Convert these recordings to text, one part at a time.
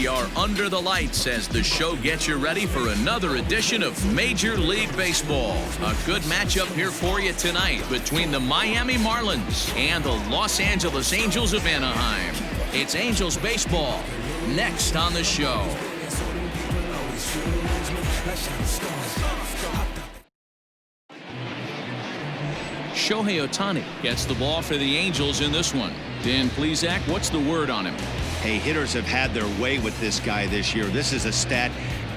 We are under the lights as the show gets you ready for another edition of Major League Baseball. A good matchup here for you tonight between the Miami Marlins and the Los Angeles Angels of Anaheim. It's Angels Baseball next on the show. Shohei Ohtani gets the ball for the Angels in this one. Dan Plesac, what's the word on him? Hey, hitters have had their way with this guy this year. This is a stat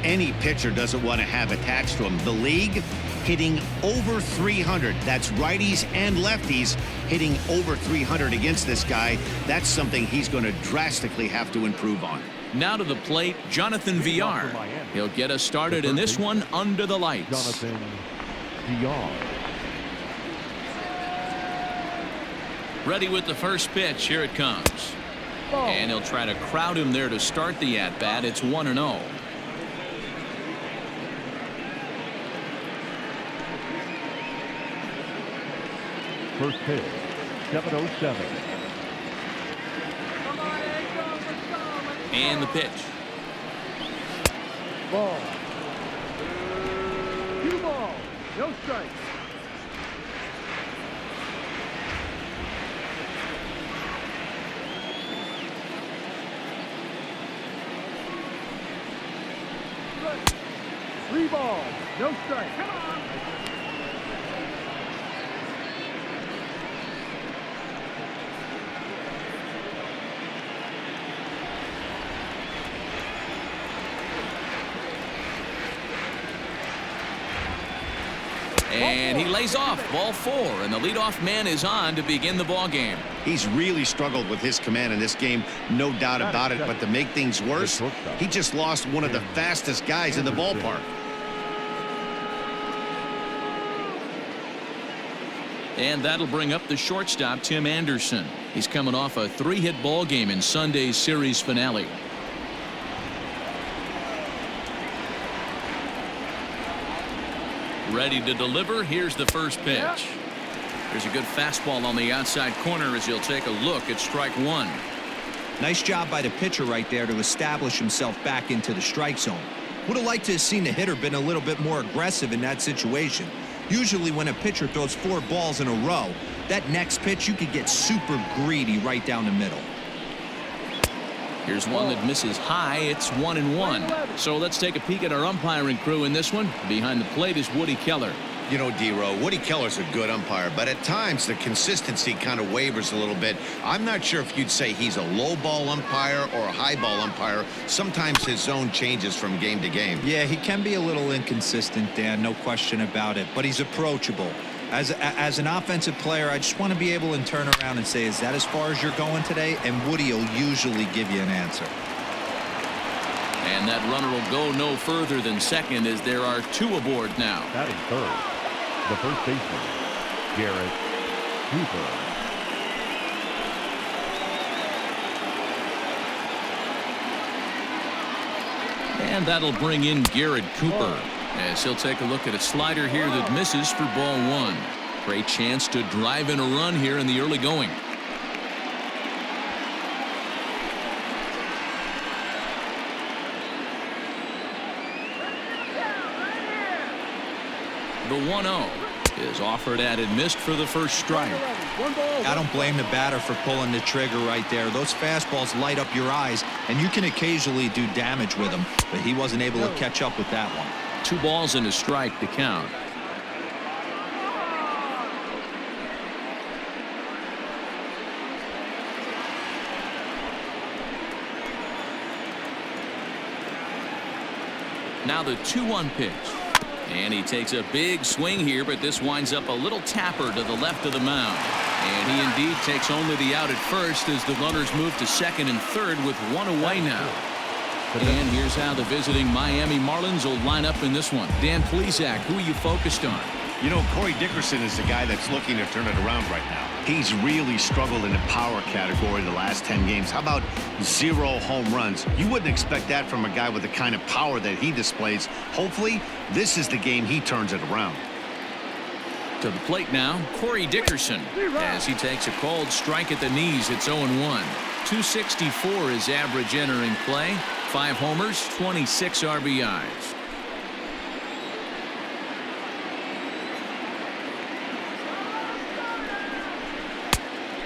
any pitcher doesn't want to have attached to him. The league hitting over 300. That's righties and lefties hitting over 300 against this guy. That's something he's going to drastically have to improve on. Now to the plate, Jonathan Villar. He'll get us started in this one under the lights. Jonathan Villar. Ready with the first pitch. Here it comes. And he'll try to crowd him there to start the at-bat. It's 1-0. First pitch, 7:07. And the pitch. Ball. 2 balls, no strikes. Three balls, no strike. Come on. And he lays off. Ball 4, and the leadoff man is on to begin the ball game. He's really struggled with his command in this game, no doubt about it. But to make things worse, he just lost one of the fastest guys in the ballpark. And that'll bring up the shortstop, Tim Anderson. He's coming off a 3-hit ball game in Sunday's series finale. Ready to deliver. Here's the first pitch. There's a good fastball on the outside corner as he'll take a look at strike 1. Nice job by the pitcher right there to establish himself back into the strike zone. Would have liked to have seen the hitter been a little bit more aggressive in that situation. Usually when a pitcher throws 4 balls in a row, that next pitch you could get super greedy right down the middle. Here's one that misses high. It's 1-1. So let's take a peek at our umpiring crew in this one. Behind the plate is Woody Keller. You know, D-Row, Woody Keller's a good umpire, but at times the consistency kind of wavers a little bit. I'm not sure if you'd say he's a low ball umpire or a high ball umpire. Sometimes his zone changes from game to game. Yeah, he can be a little inconsistent, Dan, no question about it, but he's approachable. As an offensive player, I just want to be able to turn around and say, is that as far as you're going today? And Woody will usually give you an answer. And that runner will go no further than second as there are 2 aboard now. Batting third, the first baseman, Garrett Cooper. And that'll bring in Garrett Cooper as he'll take a look at a slider here that misses for ball 1. Great chance to drive in a run here in the early going. The 1-0 is offered at and missed for the first strike. I don't blame the batter for pulling the trigger right there. Those fastballs light up your eyes, and you can occasionally do damage with them, but he wasn't able to catch up with that one. 2 balls and a strike to count. Now the 2-1 pitch. And he takes a big swing here, but this winds up a little tapper to the left of the mound. And he indeed takes only the out at first as the runners move to second and third with 1 away now. And here's how the visiting Miami Marlins will line up in this one. Dan Plesac, who are you focused on? You know, Corey Dickerson is the guy that's looking to turn it around right now. He's really struggled in the power category the last 10 games. How about 0 home runs? You wouldn't expect that from a guy with the kind of power that he displays. Hopefully, this is the game he turns it around. To the plate now, Corey Dickerson, as he takes a called strike at the knees. It's 0-1. 264 is average entering play. 5 homers, 26 RBIs.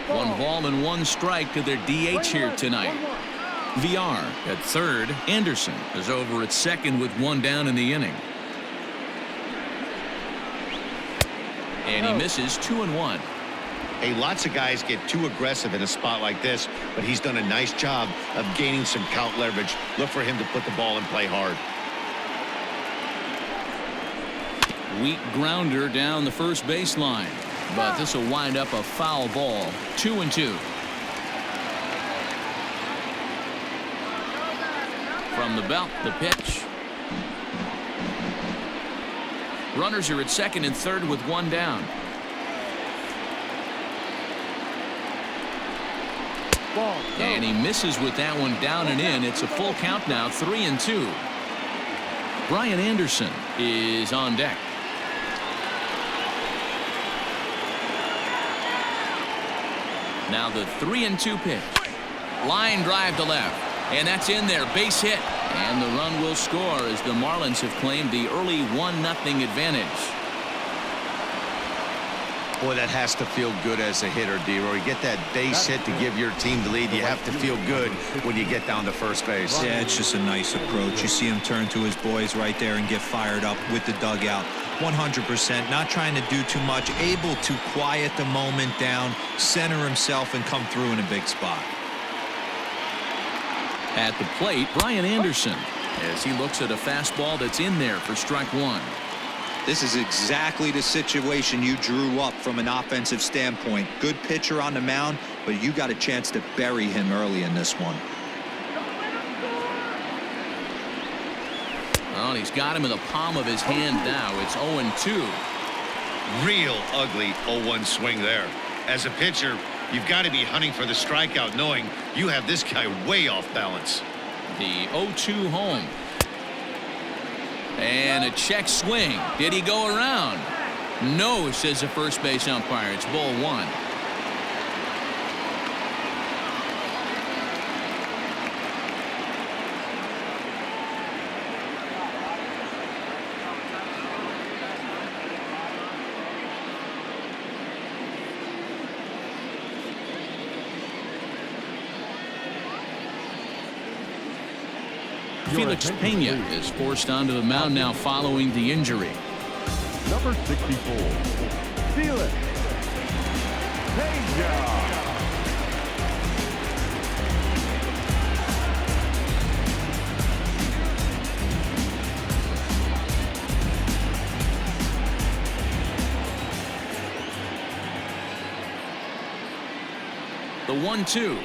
One ball and 1 strike to their DH here tonight. VR at third. Anderson is over at second with 1 down in the inning. And he misses 2-1. Hey, lots of guys get too aggressive in a spot like this, but he's done a nice job of gaining some count leverage. Look for him to put the ball in play hard. Weak grounder down the first baseline, but this will wind up a foul ball. 2-2. From the belt, the pitch. Runners are at second and third with 1 down. And he misses with that one down and in. It's a full count now, 3-2. Brian Anderson is on deck. Now the 3-2 pitch. Line drive to left. And that's in there. Base hit. And the run will score as the Marlins have claimed the early 1-0 advantage. Boy, that has to feel good as a hitter, D-Roy. You get that base hit to give your team the lead. You have to feel good when you get down to first base. Yeah, it's just a nice approach. You see him turn to his boys right there and get fired up with the dugout. 100%, not trying to do too much, able to quiet the moment down, center himself, and come through in a big spot. At the plate, Brian Anderson, as he looks at a fastball that's in there for strike 1. This is exactly the situation you drew up from an offensive standpoint. Good pitcher on the mound, but you got a chance to bury him early in this one. Well, he's got him in the palm of his hand now. It's 0-2. Real ugly 0-1 swing there. As a pitcher, you've got to be hunting for the strikeout, knowing you have this guy way off balance. The 0-2 home. And a check swing. Did he go around? No, says the first base umpire. It's ball 1. Felix Pena is forced onto the mound now following the injury. Number 64, Felix Pena. The 1-2.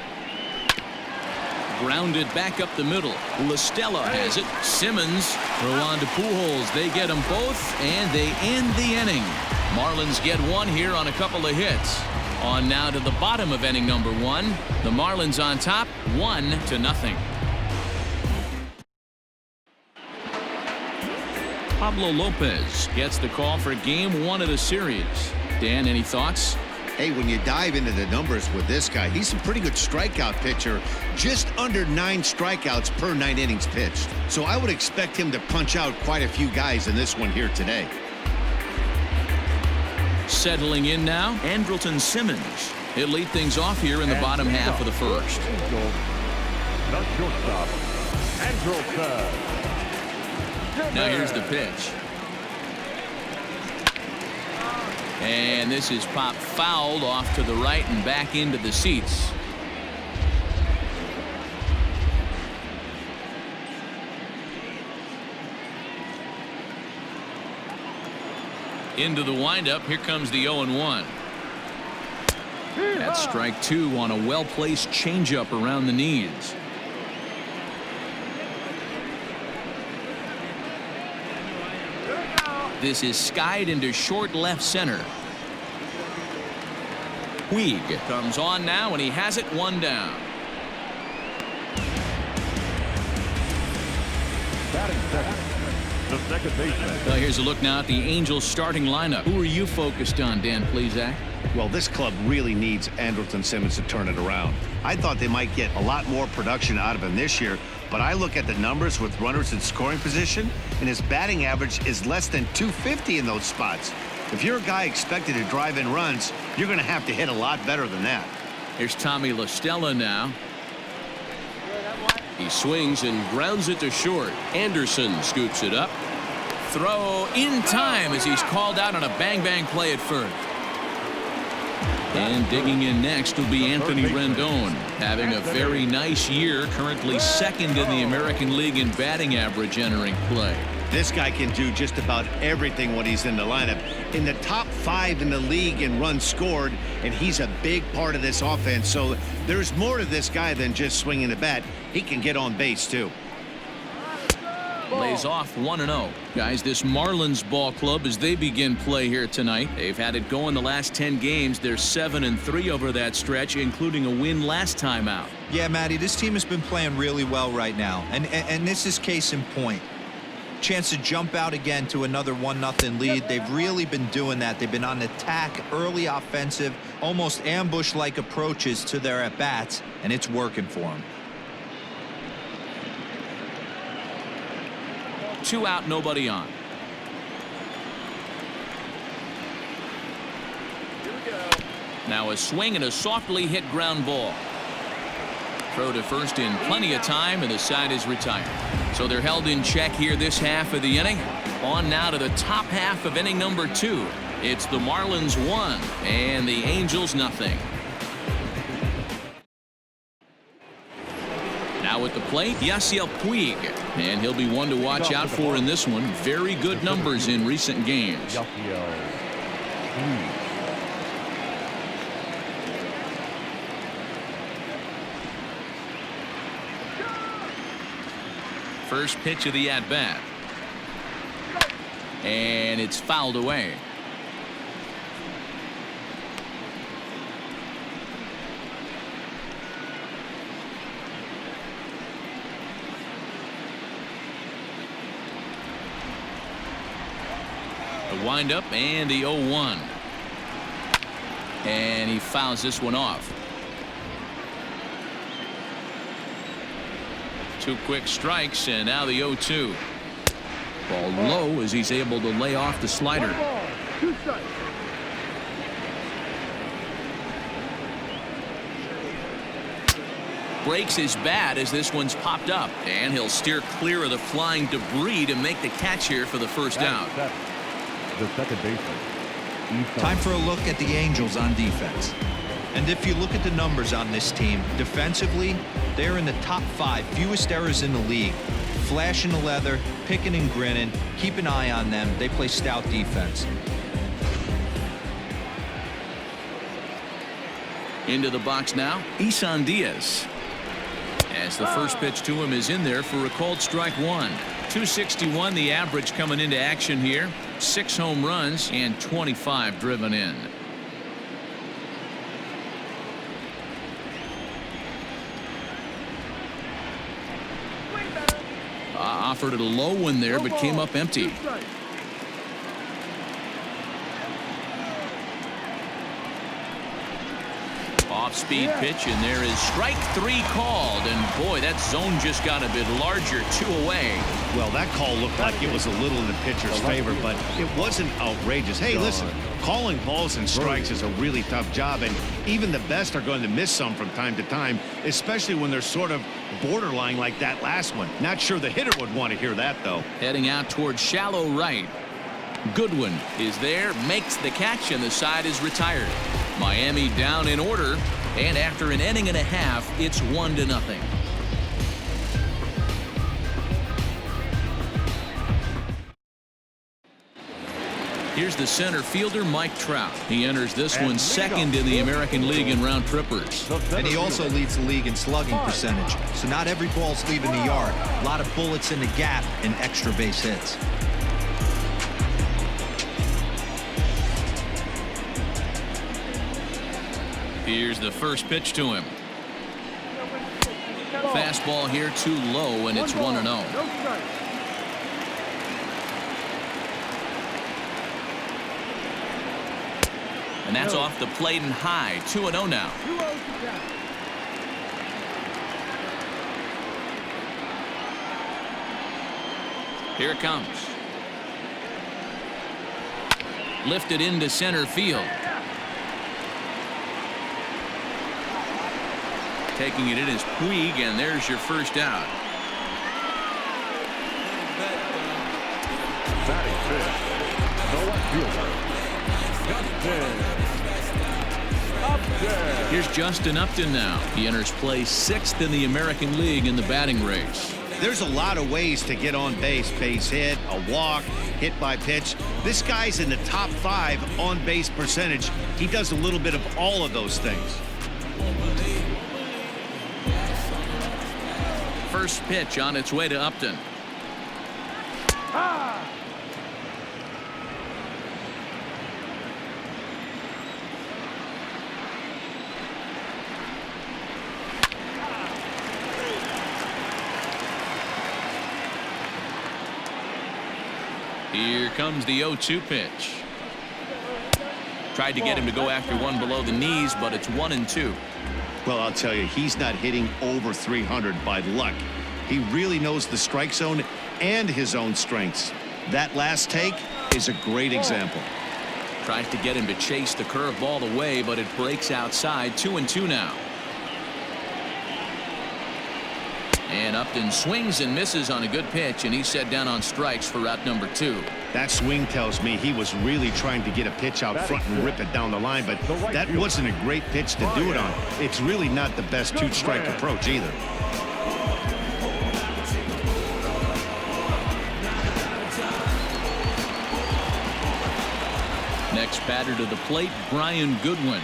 Grounded back up the middle. LaStella has it. Simmons throw on to Pujols. They get them both, and they end the inning. Marlins get 1 here on a couple of hits. On now to the bottom of inning number 1. The Marlins on top, 1-0. Pablo Lopez gets the call for game 1 of the series. Dan, any thoughts? Hey, when you dive into the numbers with this guy, he's a pretty good strikeout pitcher, just under 9 strikeouts per 9 innings pitched. So I would expect him to punch out quite a few guys in this one here today. Settling in now, Andrelton Simmons. He'll lead things off here in the bottom half of the first. The shortstop, Andrelton. Now here's the pitch. And this is popped fouled off to the right and back into the seats. Into the windup. Here comes the 0-1. That's strike 2 on a well-placed changeup around the knees. This is skied into short left center. Puig comes on now, and he has it 1 down. Batting second, the second baseman. Well, here's a look now at the Angels starting lineup. Who are you focused on, Dan Plesac? Well, this club really needs Andrelton Simmons to turn it around. I thought they might get a lot more production out of him this year, but I look at the numbers with runners in scoring position, and his batting average is less than .250 in those spots. If you're a guy expected to drive in runs, you're going to have to hit a lot better than that. Here's Tommy La Stella now. He swings and grounds it to short. Anderson scoops it up. Throw in time as he's called out on a bang-bang play at first. And digging in next will be Anthony Rendon, having a very nice year, currently second in the American League in batting average entering play. This guy can do just about everything when he's in the lineup. In the top 5 in the league in runs scored, and he's a big part of this offense. So there's more to this guy than just swinging the bat. He can get on base, too. Lays off 1-0. Guys, this Marlins ball club, as they begin play here tonight, they've had it going the last 10 games. They're 7-3 over that stretch, including a win last time out. Yeah, Matty, this team has been playing really well right now, and this is case in point. Chance to jump out again to another 1-0 lead. They've really been doing that. They've been on attack, early offensive, almost ambush-like approaches to their at-bats, and it's working for them. 2 out, nobody on. Now a swing and a softly hit ground ball. Throw to first in plenty of time, and the side is retired. So they're held in check here this half of the inning. On now to the top half of inning number 2. It's the Marlins 1 and the Angels nothing. Now at the plate, Yasiel Puig, and he'll be one to watch out for in this one. Very good numbers in recent games. First pitch of the at-bat. And it's fouled away. The windup and the 0-1. And he fouls this one off. 2 quick strikes, and now the 0-2. Ball low as he's able to lay off the slider. 1 ball, 2 strikes. Breaks his bat as this one's popped up, and he'll steer clear of the flying debris to make the catch here for the first out. The second baseman. Time for a look at the Angels on defense. And if you look at the numbers on this team, defensively, they're in the top 5 fewest errors in the league. Flashing the leather, picking and grinning, keep an eye on them. They play stout defense. Into the box now, Isan Diaz. As the first pitch to him is in there for a called strike 1. 261 the average coming into action here. 6 home runs and 25 driven in. Offered it a low one there, but came up empty. Off-speed pitch, and there is strike 3 called. And boy, that zone just got a bit larger, 2 away. Well, that call looked like it was a little in the pitcher's favor, but it wasn't outrageous. Hey, listen, calling balls and strikes is a really tough job, and even the best are going to miss some from time to time, especially when they're sort of borderline like that last one. Not sure the hitter would want to hear that, though. Heading out towards shallow right. Goodwin is there, makes the catch, and the side is retired. Miami down in order, and after an inning and a half, it's 1-0. Here's the center fielder, Mike Trout. He enters this one second in the American League in round trippers. And he also leads the league in slugging percentage. So not every ball's leaving the yard. A lot of bullets in the gap and extra base hits. Here's the first pitch to him. Fastball here too low, and it's 1-0. And that's off the plate and high. 2-0 now. Here it comes. Lifted into center field. Taking it in is Puig, and there's your first out. Batting fifth, the left fielder, Upton. Here's Justin Upton now. He enters play 6th in the American League in the batting race. There's a lot of ways to get on base. Base hit, a walk, hit by pitch. This guy's in the top 5 on base percentage. He does a little bit of all of those things. First pitch on its way to Upton. Here comes the 0-2 pitch. Tried to get him to go after one below the knees, but it's 1-2. Well, I'll tell you, he's not hitting over 300 by luck. He really knows the strike zone and his own strengths. That last take is a great example. Tries to get him to chase the curveball away, but it breaks outside. 2-2 now. And Upton swings and misses on a good pitch, and he's set down on strikes for out number 2. That swing tells me he was really trying to get a pitch out front and rip it down the line, but that wasn't a great pitch to do it on. It's really not the best two-strike approach either. Next batter to the plate, Brian Goodwin.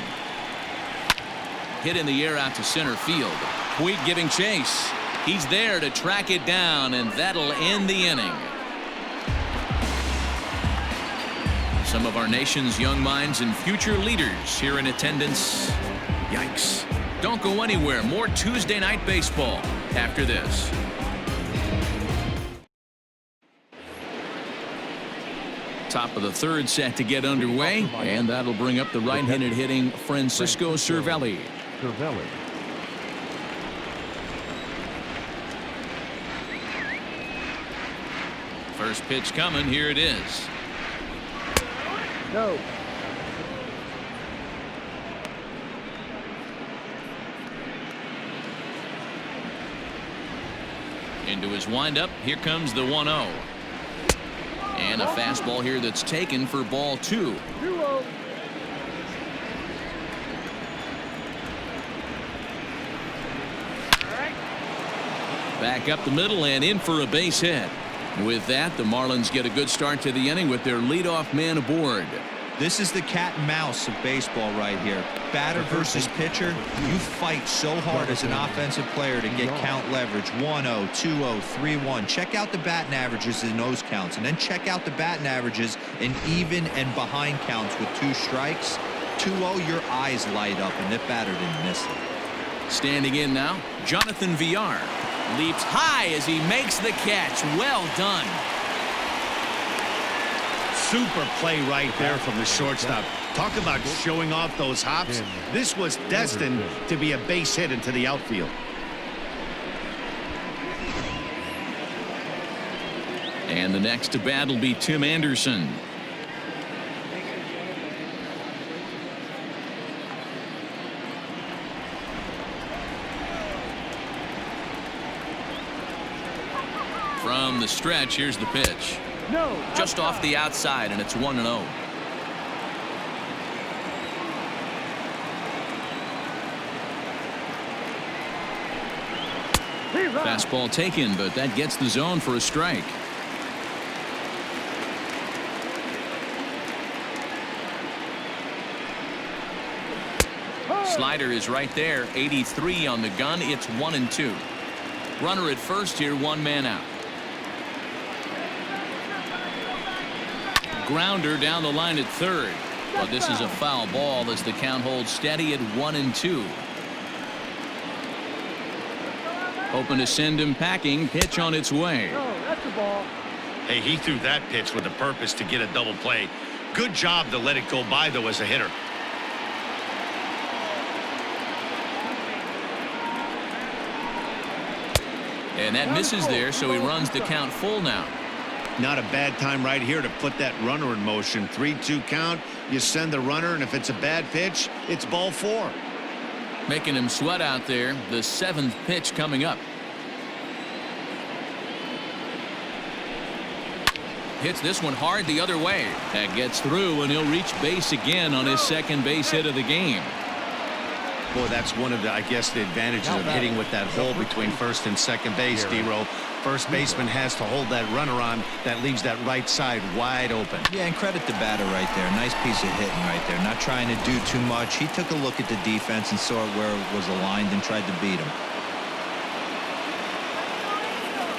Hit in the air out to center field. Puig giving chase. He's there to track it down, and that'll end the inning. Some of our nation's young minds and future leaders here in attendance. Yikes. Don't go anywhere. More Tuesday Night Baseball after this. Top of the third set to get underway, and that'll bring up the right-handed hitting Francisco Cervelli. First pitch coming. Here it is. No. Into his windup. Here comes the 1-0. And a fastball here that's taken for ball 2. Back up the middle and in for a base hit. With that, the Marlins get a good start to the inning with their leadoff man aboard. This is the cat and mouse of baseball right here. Batter versus pitcher. You fight so hard as an offensive player to get count leverage. 1-0, 2-0, 3-1. Check out the batting averages in those counts, and then check out the batting averages in even and behind counts with 2 strikes. 2-0, your eyes light up, and that batter didn't miss it. Standing in now, Jonathan Villar. Leaps high as he makes the catch. Well done. Super play right there from the shortstop. Talk about showing off those hops. This was destined to be a base hit into the outfield. And the next to bat will be Tim Anderson. From the stretch, here's the pitch. Just off the outside, and it's 1-0. Fastball taken, but that gets the zone for a strike. Slider is right there. 83 on the gun. It's 1-2. Runner at first here, 1 man out. Grounder down the line at third, but this is a foul ball as the count holds steady at 1-2. Hoping to send him packing. Pitch on its way. That's the ball. Hey, he threw that pitch with a purpose to get a double play. Good job to let it go by, though, as a hitter. And that misses there, so he runs the count full now. Not a bad time right here to put that runner in motion. 3-2 count. You send the runner, and if it's a bad pitch, it's ball 4. Making him sweat out there. The 7th pitch coming up. Hits this one hard the other way. That gets through, and he'll reach base again on his second base hit of the game. Boy, that's one of the, I guess, the advantages of hitting with that hole between first and second base, D-Roll. First baseman has to hold that runner on. That leaves that right side wide open. Yeah, and credit the batter right there. Nice piece of hitting right there. Not trying to do too much. He took a look at the defense and saw where it was aligned and tried to beat him.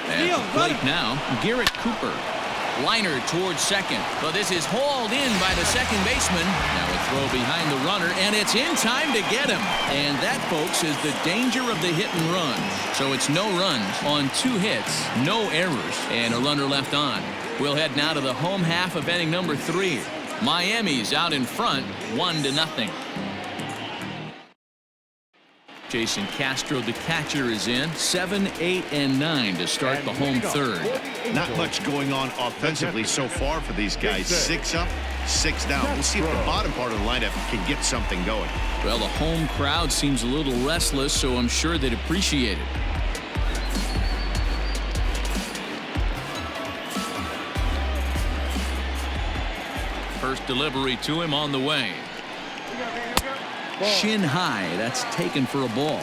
At the plate now, Garrett Cooper. Liner towards second, but this is hauled in by the second baseman. Now a throw behind the runner, and it's in time to get him. And that, folks, is the danger of the hit and run. So it's no runs on 2 hits, no errors, and a runner left on. We'll head now to the home half of inning number 3. Miami's out in front, 1-0. Jason Castro, the catcher, is in. 7, 8, and 9 to start the home third. Not much going on offensively so far for these guys. 6 up, 6 down. We'll see if the bottom part of the lineup can get something going. Well, the home crowd seems a little restless, so I'm sure they'd appreciate it. First delivery to him on the way. Shin high. That's taken for a ball.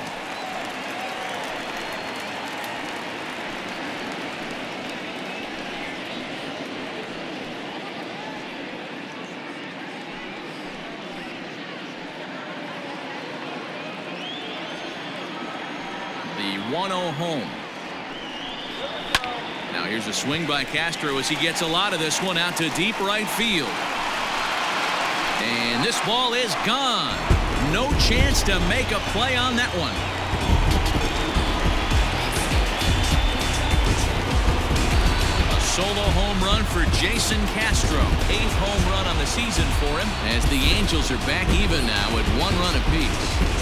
The 1-0 home. Now here's a swing by Castro as he gets a lot of this one out to deep right field. And this ball is gone. No chance to make a play on that one. A solo home run for Jason Castro. 8th home run on the season for him as the Angels are back even now at 1 run apiece.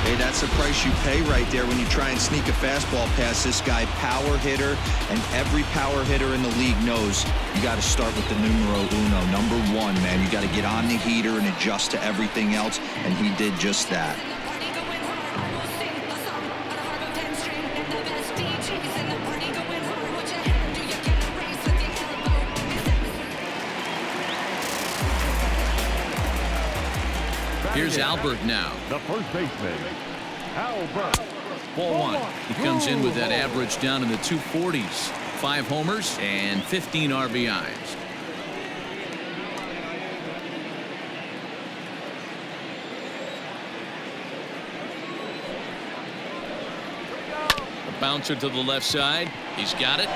Hey, that's the price you pay right there when you try and sneak a fastball past this guy. Power hitter, and every power hitter in the league knows you got to start with the numero uno, number 1, man. You got to get on the heater and adjust to everything else, and he did just that. Here's Albert now. The first baseman, Albert. Ball 1. He comes in with that average down in the 240s. 5 homers and 15 RBIs. A bouncer to the left side. He's got it.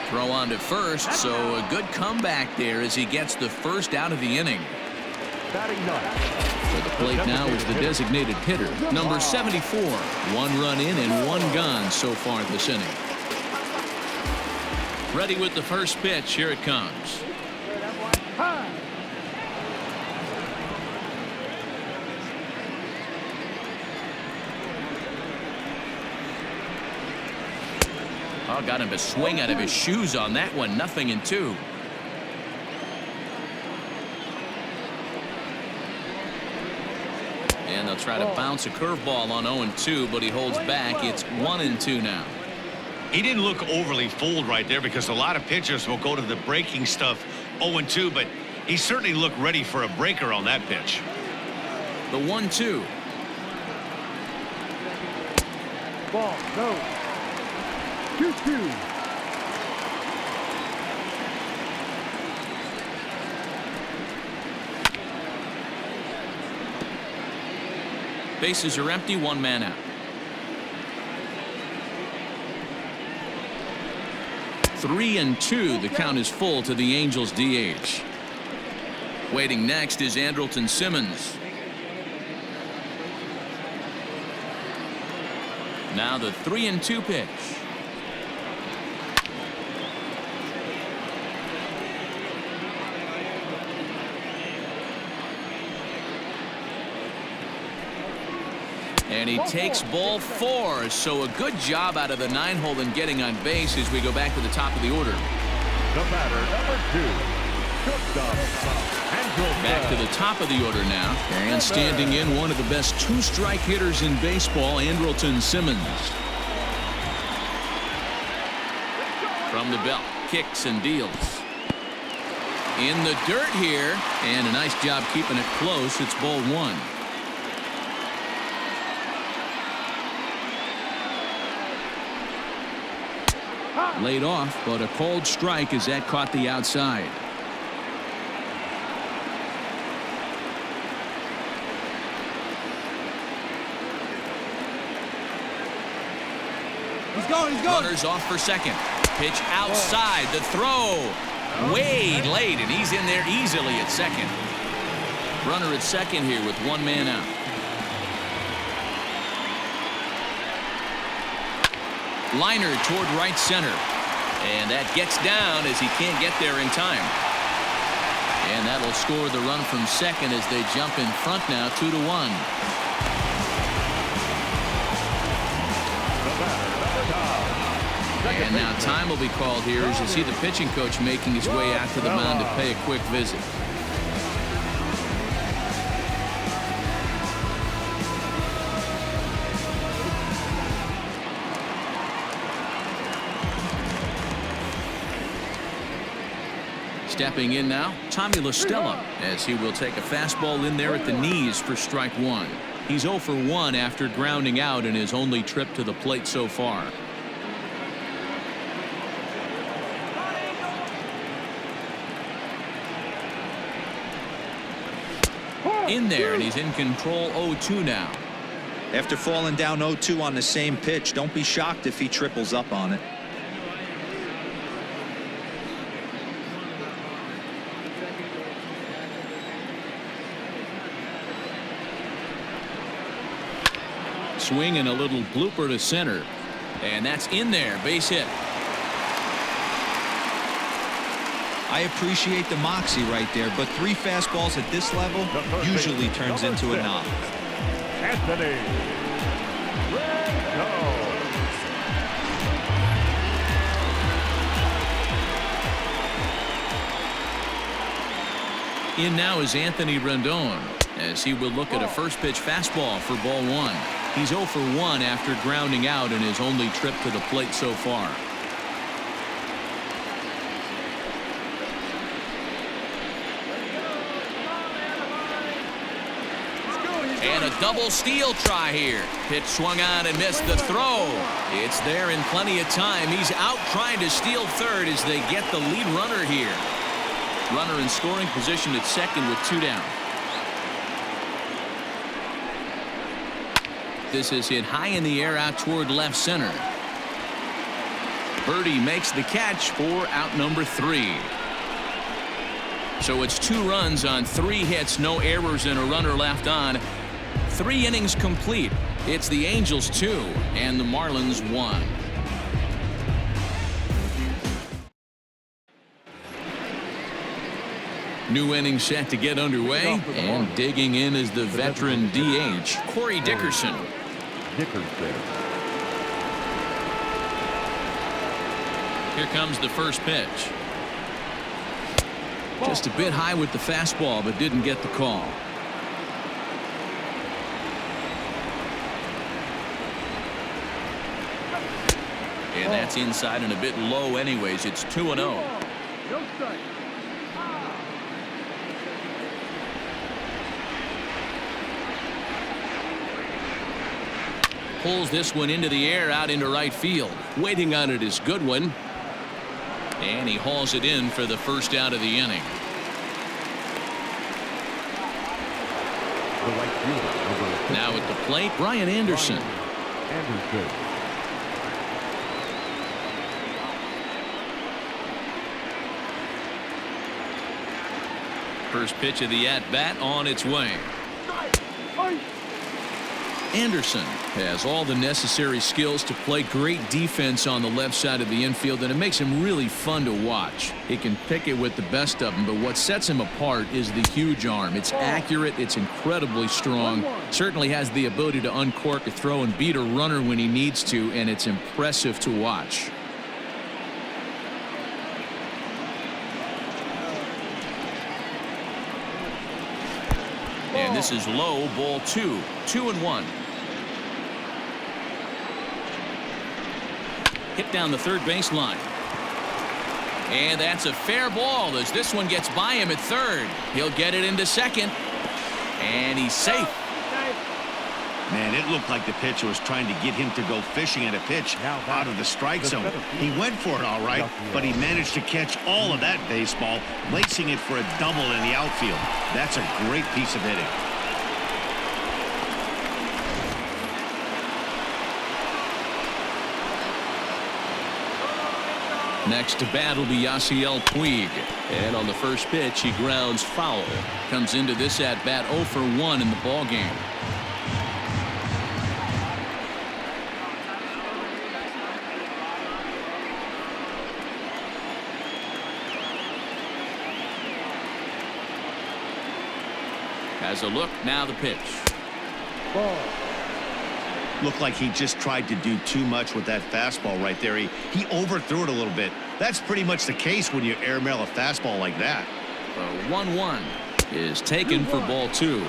Throw on to first, so a good comeback there as he gets the first out of the inning. For the plate now is the designated hitter, number 74. 1 run in and 1 gone so far this inning. Ready with the first pitch. Here it comes. Oh, got him to swing out of his shoes on that one. 0-2. And they'll try to bounce a curveball on 0-2, but he holds back. It's 1-2 now. He didn't look overly fooled right there because a lot of pitchers will go to the breaking stuff 0-2, but he certainly looked ready for a breaker on that pitch. The 1-2. Ball, no. 2-2. Bases are empty, 1 man out. Three and 2. The count is full to the Angels DH. Waiting next is Andrelton Simmons. Now the 3-2 pitch. And he takes ball 4. So a good job out of the 9-hole in getting on base as we go back to the top of the order. The batter, number 2, shortstop, Back to the top of the order now. And standing in, one of the best 2-strike hitters in baseball, Andrelton Simmons. From the belt, kicks and deals. In the dirt here, and a nice job keeping it close. It's ball 1. Laid off, but a called strike as that caught the outside. He's going. Runners off for second. Pitch outside. The throw. Way late, and he's in there easily at second. Runner at second here with 1 man out. Liner toward right center. And that gets down as he can't get there in time. And that'll score the run from second as they jump in front now 2-1. And now time will be called here as you see the pitching coach making his way out to the mound to pay a quick visit. Stepping in now, Tommy La Stella, as he will take a fastball in there at the knees for strike 1. He's 0 for 1 after grounding out in his only trip to the plate so far. In there, and he's in control 0-2 now. After falling down 0-2 on the same pitch, don't be shocked if he triples up on it. Swing and a little blooper to center. And that's in there. Base hit. I appreciate the moxie right there, but 3 fastballs at this level usually turns into a knock. Anthony Rendon. In now is Anthony Rendon, as he will look at a first pitch fastball for ball 1. He's 0 for 1 after grounding out in his only trip to the plate so far. And a double steal try here. Pitch swung on and missed the throw. It's there in plenty of time. He's out trying to steal third as they get the lead runner here. Runner in scoring position at second with 2 down. This is hit high in the air out toward left center. Birdie makes the catch for out number 3. So it's 2 runs on 3 hits, no errors, and a runner left on. 3 innings complete. It's the Angels 2 and the Marlins 1. New inning set to get underway, and digging in is the veteran DH, Corey Dickerson. Here comes the first pitch. Just a bit high with the fastball, but didn't get the call. And that's inside and a bit low anyways. It's 2-0. Pulls this one into the air out into right field. Waiting on it is Goodwin. And he hauls it in for the first out of the inning. Now at the plate, Brian Anderson. First pitch of the at-bat on its way. Anderson has all the necessary skills to play great defense on the left side of the infield, and it makes him really fun to watch. He can pick it with the best of them, but what sets him apart is the huge arm. It's accurate, it's incredibly strong, certainly has the ability to uncork a throw and beat a runner when he needs to, and it's impressive to watch. And this is low, ball 2, 2-1. Hit down the third baseline. And that's a fair ball as this one gets by him at third. He'll get it into second. And he's safe. Man, it looked like the pitcher was trying to get him to go fishing at a pitch out of the strike zone. He went for it all right, but he managed to catch all of that baseball, lacing it for a double in the outfield. That's a great piece of hitting. Next to bat will be Yasiel Puig. And on the first pitch, he grounds foul. Comes into this at-bat 0 for 1 in the ballgame. Has a look, now the pitch. Ball. Looked like he just tried to do too much with that fastball right there. He overthrew it a little bit. That's pretty much the case when you airmail a fastball like that. The 1-1 is taken for ball 2.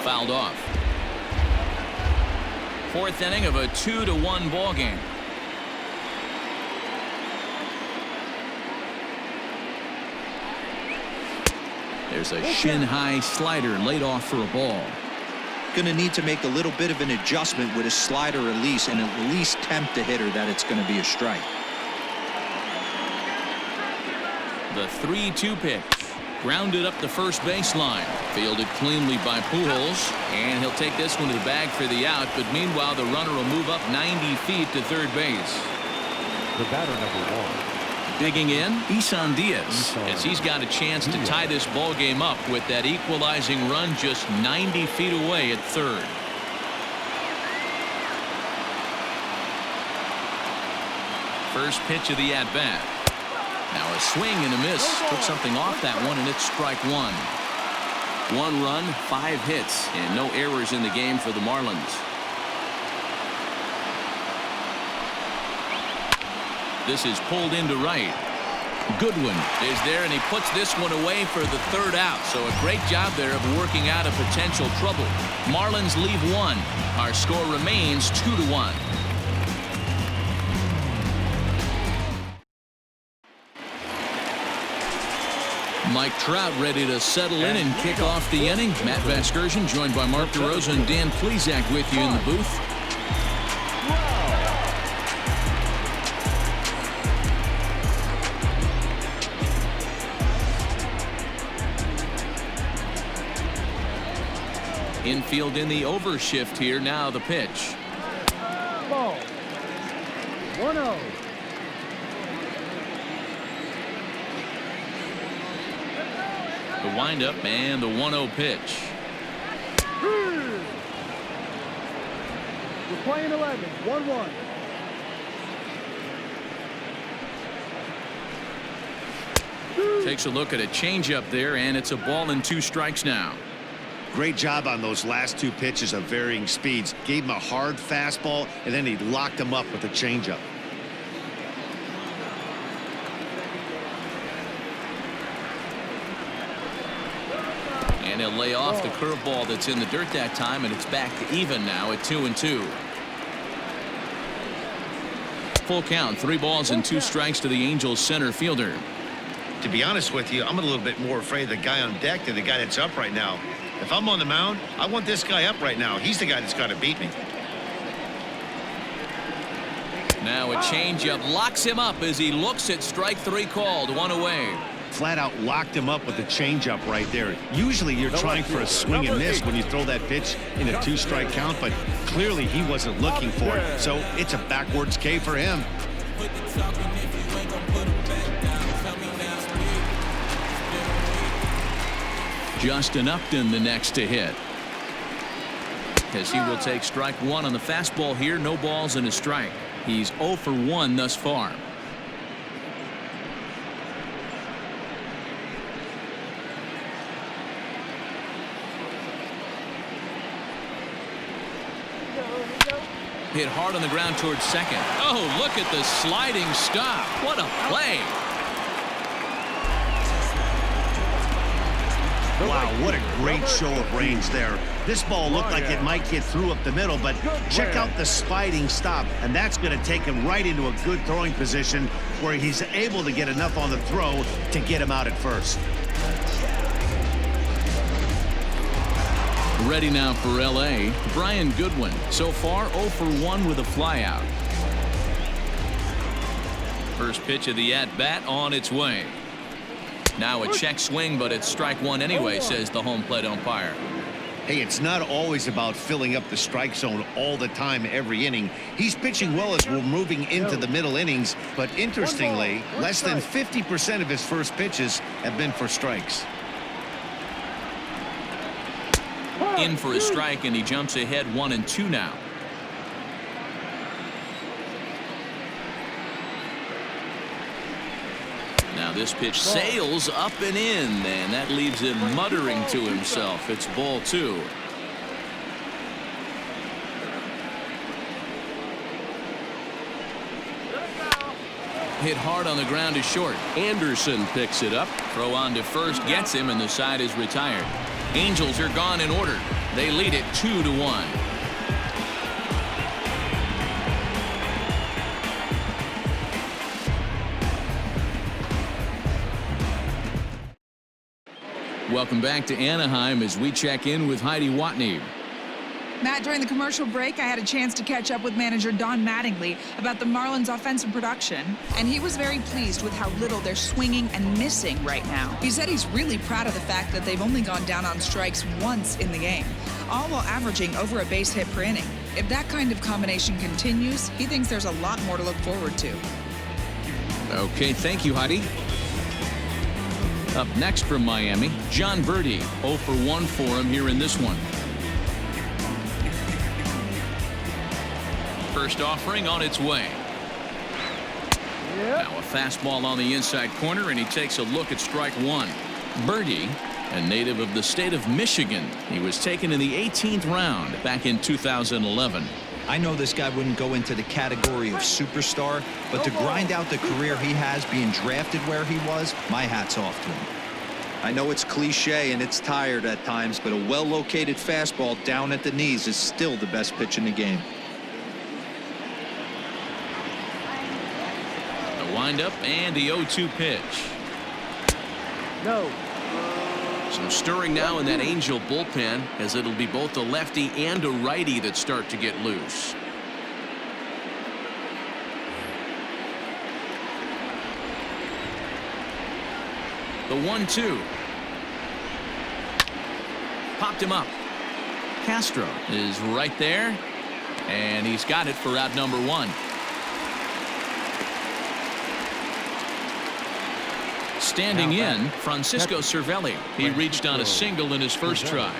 Fouled off. Fourth inning of a 2-1 ball game. There's a shin-high slider laid off for a ball. Going to need to make a little bit of an adjustment with his slider release and at least tempt the hitter that it's going to be a strike. The 3-2 pitch. Grounded up the first baseline. Fielded cleanly by Pujols. And he'll take this one to the bag for the out. But meanwhile, the runner will move up 90 feet to third base. The batter, number 1. Digging in, Isan Diaz, as he's got a chance to tie this ball game up with that equalizing run just 90 feet away at third. First pitch of the at-bat. Now a swing and a miss. Took something off that one, and it's strike 1. 1 run, 5 hits, and no errors in the game for the Marlins. This is pulled into right. Goodwin is there, and he puts this one away for the third out. So a great job there of working out a potential trouble. Marlins leave 1. Our score remains 2-1. Mike Trout ready to settle in and kick off the inning. Matt Vasgersian joined by Mark DeRosa and Dan Plesac with you in the booth. Infield in the overshift here. Now the pitch. Ball. 1-0. The windup and the 1-0 pitch. We're playing 11. 1-1. Takes a look at a changeup there, and it's a ball and 2 strikes now. Great job on those last 2 pitches of varying speeds. Gave him a hard fastball, and then he locked him up with a changeup. And he'll lay off the curveball that's in the dirt that time, and it's back to even now at 2-2. Full count, 3 balls and 2 strikes to the Angels center fielder. To be honest with you, I'm a little bit more afraid of the guy on deck than the guy that's up right now. If I'm on the mound, I want this guy up right now. He's the guy that's got to beat me. Now a changeup locks him up as he looks at strike 3 called. 1 away. Flat out locked him up with the changeup right there. Usually you're trying for a swing and miss when you throw that pitch in a 2-strike count, but clearly he wasn't looking for it. So it's a backwards K for him. Justin Upton the next to hit, as he will take strike one on the fastball here. No balls and a strike. He's 0 for 1 thus far. Hit hard on the ground towards second. Oh, look at the sliding stop. What a play. Wow, what a great show of range there. This ball looked like it might get through up the middle, but check out the sliding stop, and that's going to take him right into a good throwing position where he's able to get enough on the throw to get him out at first. Ready now for LA, Brian Goodwin. So far 0 for 1 with a flyout. First pitch of the at-bat on its way. Now a check swing, but it's strike one anyway, says the home plate umpire. Hey, it's not always about filling up the strike zone all the time every inning. He's pitching well as we're moving into the middle innings, but interestingly, less than 50% of his first pitches have been for strikes. In for a strike, and he jumps ahead 1-2 now. Now this pitch sails up and in, and that leaves him muttering to himself. It's ball 2. Hit hard on the ground to short. Anderson picks it up. Throw on to first gets him, and the side is retired. Angels are gone in order. They lead it 2-1. Welcome back to Anaheim as we check in with Heidi Watney. Matt, during the commercial break, I had a chance to catch up with manager Don Mattingly about the Marlins' offensive production, and he was very pleased with how little they're swinging and missing right now. He said he's really proud of the fact that they've only gone down on strikes once in the game, all while averaging over a base hit per inning. If that kind of combination continues, he thinks there's a lot more to look forward to. Okay, thank you, Heidi. Up next from Miami, John Birdie. 0 for 1 for him here in this one. First offering on its way. Now a fastball on the inside corner, and he takes a look at strike one. Birdie, a native of the state of Michigan. He was taken in the 18th round back in 2011. I know this guy wouldn't go into the category of superstar, but to grind out the career he has being drafted where he was, my hat's off to him. I know it's cliche and it's tired at times, but a well-located fastball down at the knees is still the best pitch in the game. The windup and the 0-2 pitch. No. Some stirring now in that Angel bullpen, as it'll be both a lefty and a righty that start to get loose. The 1-2. Popped him up. Castro is right there, and he's got it for out number 1. Standing in, Francisco Cervelli. He reached on a single in his first try.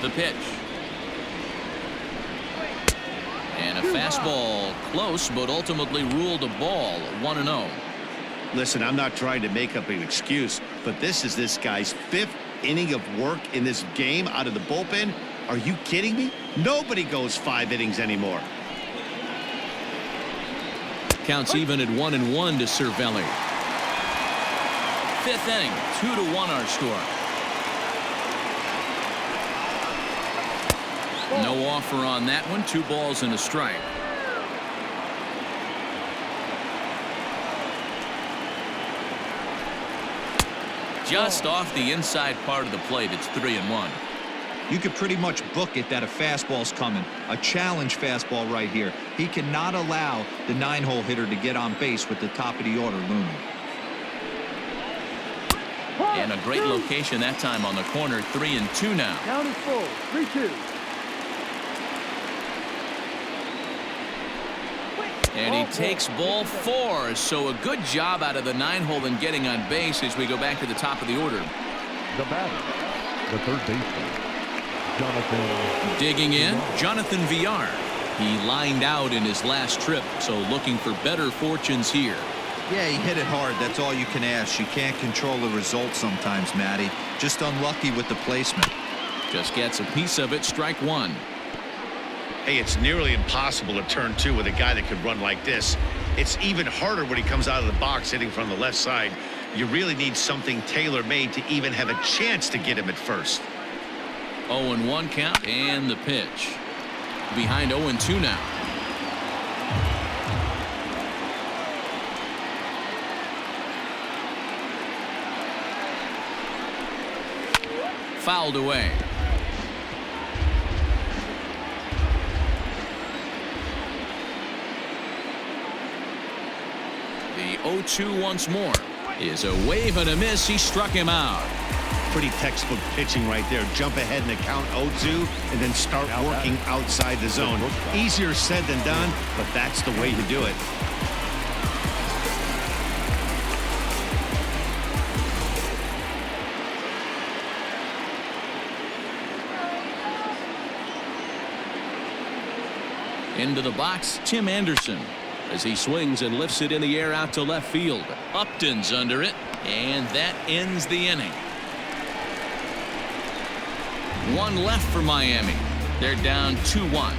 The pitch. And a fastball close, but ultimately ruled a ball. 1-0. Listen, I'm not trying to make up an excuse, but this is this guy's 5th inning of work in this game out of the bullpen. Are you kidding me? Nobody goes 5 innings anymore. Counts even at 1-1 to Cervelli. 5th inning, 2-1 our score. No offer on that one. 2 balls and a strike. Just off the inside part of the plate. It's 3-1. You could pretty much book it that a fastball's coming. A challenge fastball right here. He cannot allow the 9-hole hitter to get on base with the top of the order looming. And a great location that time on the corner. 3-2 now. Count is full. 3-2. And he takes ball 4. So a good job out of the 9-hole in getting on base as we go back to the top of the order. The batter, the third baseman, Jonathan. Digging in, Jonathan VR. He lined out in his last trip, so looking for better fortunes here. Yeah, he hit it hard. That's all you can ask. You can't control the result sometimes, Matty. Just unlucky with the placement. Just gets a piece of it. Strike 1. Hey, it's nearly impossible to turn 2 with a guy that could run like this. It's even harder when he comes out of the box hitting from the left side. You really need something tailor-made to even have a chance to get him at first. 0-1 count and the pitch. Behind 0-2 now. Fouled away. The 0-2 once more is a wave and a miss. He struck him out. Pretty textbook pitching right there. Jump ahead in the count 0-2 and then start working outside the zone. Easier said than done, but that's the way to do it. Into the box, Tim Anderson, as he swings and lifts it in the air out to left field. Upton's under it, and that ends the inning. 1 left for Miami. They're down 2-1.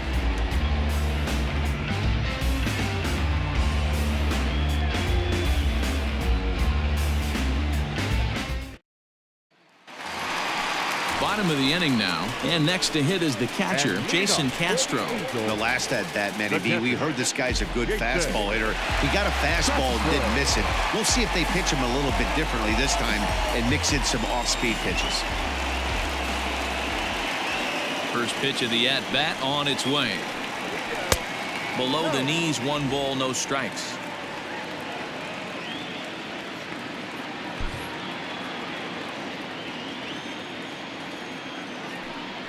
Bottom of the inning now, and next to hit is the catcher, Jason Castro. The last at bat, Matty B, we heard this guy's a good fastball hitter. He got a fastball and didn't miss it. We'll see if they pitch him a little bit differently this time and mix in some off-speed pitches. First pitch of the at-bat on its way. Below the knees, 1 ball, no strikes.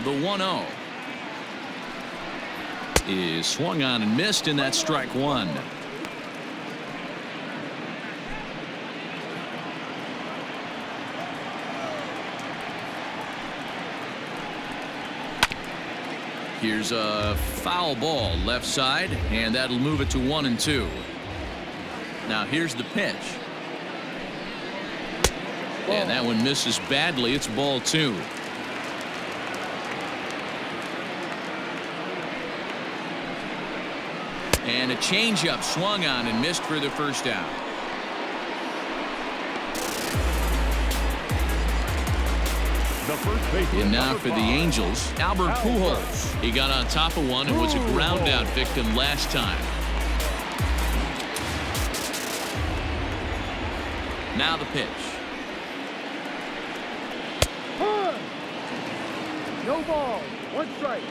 The 1-0 is swung on and missed, and that's strike 1. Here's a foul ball left side, and that'll move it to 1-2. Now here's the pitch. And that one misses badly. It's ball 2. And a changeup swung on and missed for the first out. And now for the Angels, Albert Pujols. He got on top of one and was a ground out victim last time. Now the pitch. No ball, 1 strike.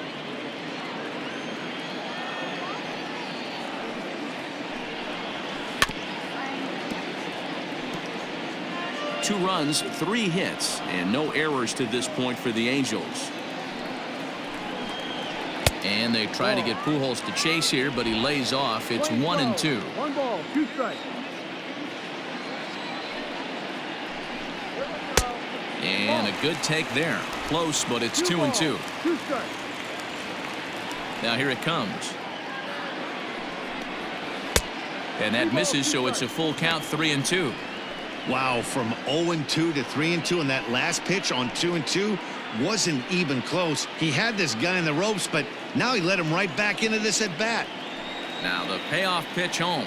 Two runs, 3 hits, and no errors to this point for the Angels. And they try to get Pujols to chase here, but he lays off. It's 1-2. 1 ball, 2 strikes. And a good take there. Close, but it's 2-2. 2 strikes. Now here it comes. And that misses, so it's a full count, 3-2. Wow, from 0-2 to 3-2, and that last pitch on 2-2 wasn't even close. He had this guy in the ropes, but now he let him right back into this at bat. Now the payoff pitch home.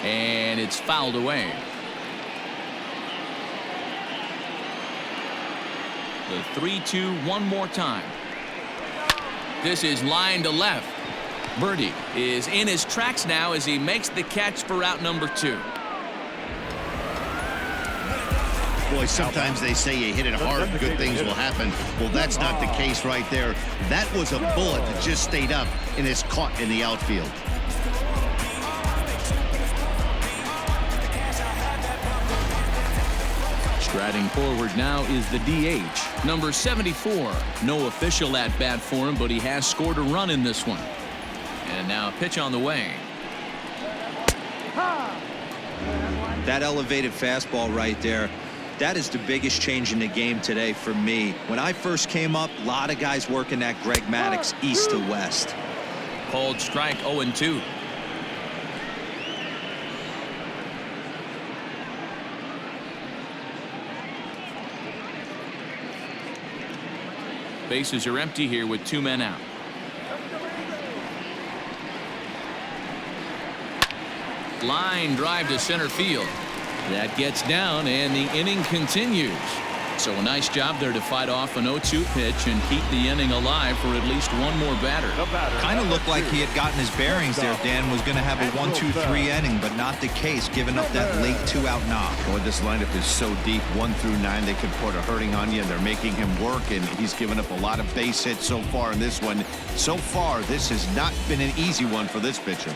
And it's fouled away. The 3-2 one more time. This is line to left. Birdie is in his tracks now as he makes the catch for out number 2. Boy, sometimes they say you hit it hard, good things will happen. Well, that's not the case right there. That was a bullet that just stayed up and is caught in the outfield. Striding forward now is the DH, number 74. No official at bat for him, but he has scored a run in this one. And now a pitch on the way. That elevated fastball right there, that is the biggest change in the game today for me. When I first came up, a lot of guys working that Greg Maddux east to west. Called strike 0-2. Bases are empty here with 2 men out. Line drive to center field. That gets down, and the inning continues. So a nice job there to fight off an 0-2 pitch and keep the inning alive for at least one more batter. Kind of looked like he had gotten his bearings there, Dan. Was going to have a 1-2-3 inning, but not the case, giving up that late 2-out knock. Boy, this lineup is so deep, 1 through 9. They could put a hurting on you, and they're making him work, and he's given up a lot of base hits so far in this one. So far, this has not been an easy one for this pitcher.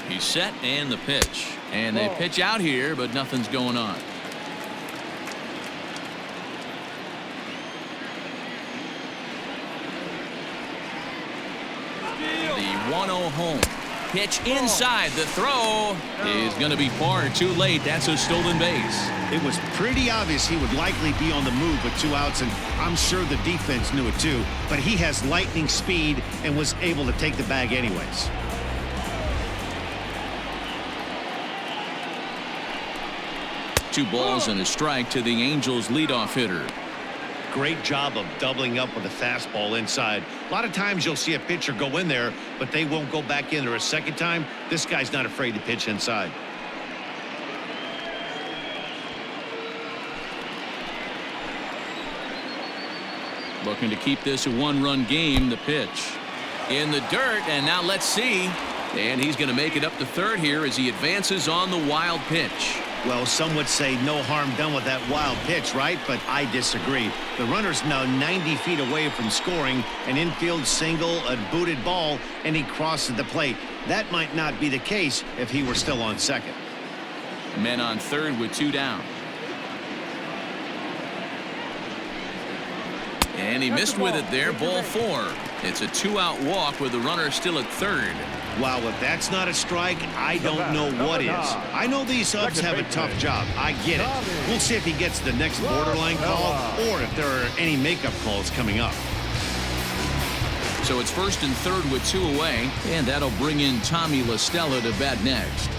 He's set, and the pitch. And they pitch out here, but nothing's going on. The 1-0 home. Pitch inside. The throw is going to be far too late. That's a stolen base. It was pretty obvious he would likely be on the move with 2 outs, and I'm sure the defense knew it too. But he has lightning speed and was able to take the bag anyways. Two balls and a strike to the Angels leadoff hitter. Great job of doubling up with a fastball inside. A lot of times you'll see a pitcher go in there, but they won't go back in there a second time. This guy's not afraid to pitch inside. Looking to keep this a 1-run game. The pitch in the dirt, and now let's see. And he's going to make it up to third here as he advances on the wild pitch. Well, some would say no harm done with that wild pitch, right? But I disagree. The runner's now 90 feet away from scoring, an infield single, a booted ball, and he crosses the plate. That might not be the case if he were still on second. Men on third with 2 down. And he missed with it there. Ball 4. It's a 2-out walk with the runner still at third. Wow, if that's not a strike, I don't know what is. I know these subs have a tough job. I get it. We'll see if he gets the next borderline call or if there are any makeup calls coming up. So it's first and third with 2 away, and that'll bring in Tommy La Stella to bat next.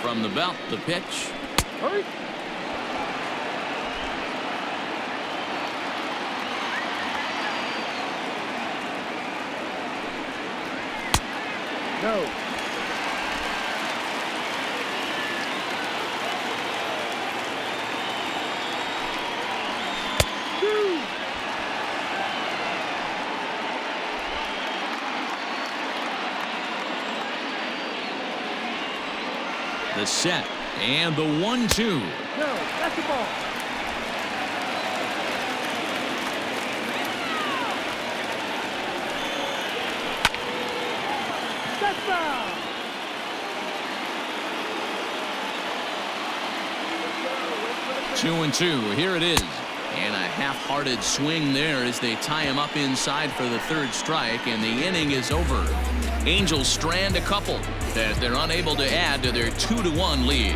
From the belt, the pitch. Hurry. No. The set and the 1-2. No, that's the ball. That's foul. 2-2. Here it is. And a half-hearted swing there as they tie him up inside for the third strike, and the inning is over. Angels strand a couple as they're unable to add to their 2-1 lead.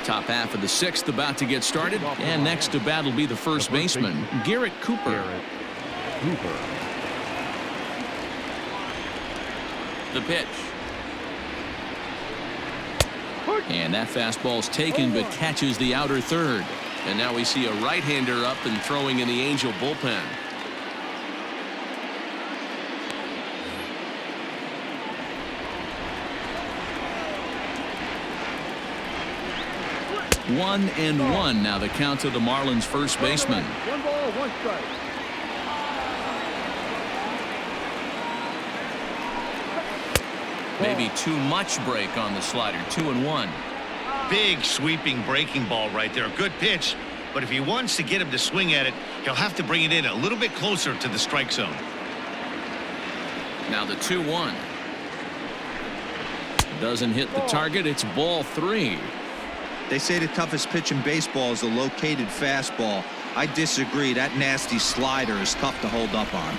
Top half of the 6th about to get started, and next to bat will be the first baseman, Garrett Cooper. The pitch. And that fastball's taken but catches the outer third. And now we see a right-hander up and throwing in the Angel bullpen. One and one now the count to the Marlins first baseman. 1 ball, 1 strike. Maybe too much break on the slider. 2-1. Big sweeping breaking ball right there. Good pitch. But if he wants to get him to swing at it, he'll have to bring it in a little bit closer to the strike zone. Now the 2-1. Doesn't hit the target. It's ball 3. They say the toughest pitch in baseball is a located fastball. I disagree. That nasty slider is tough to hold up on.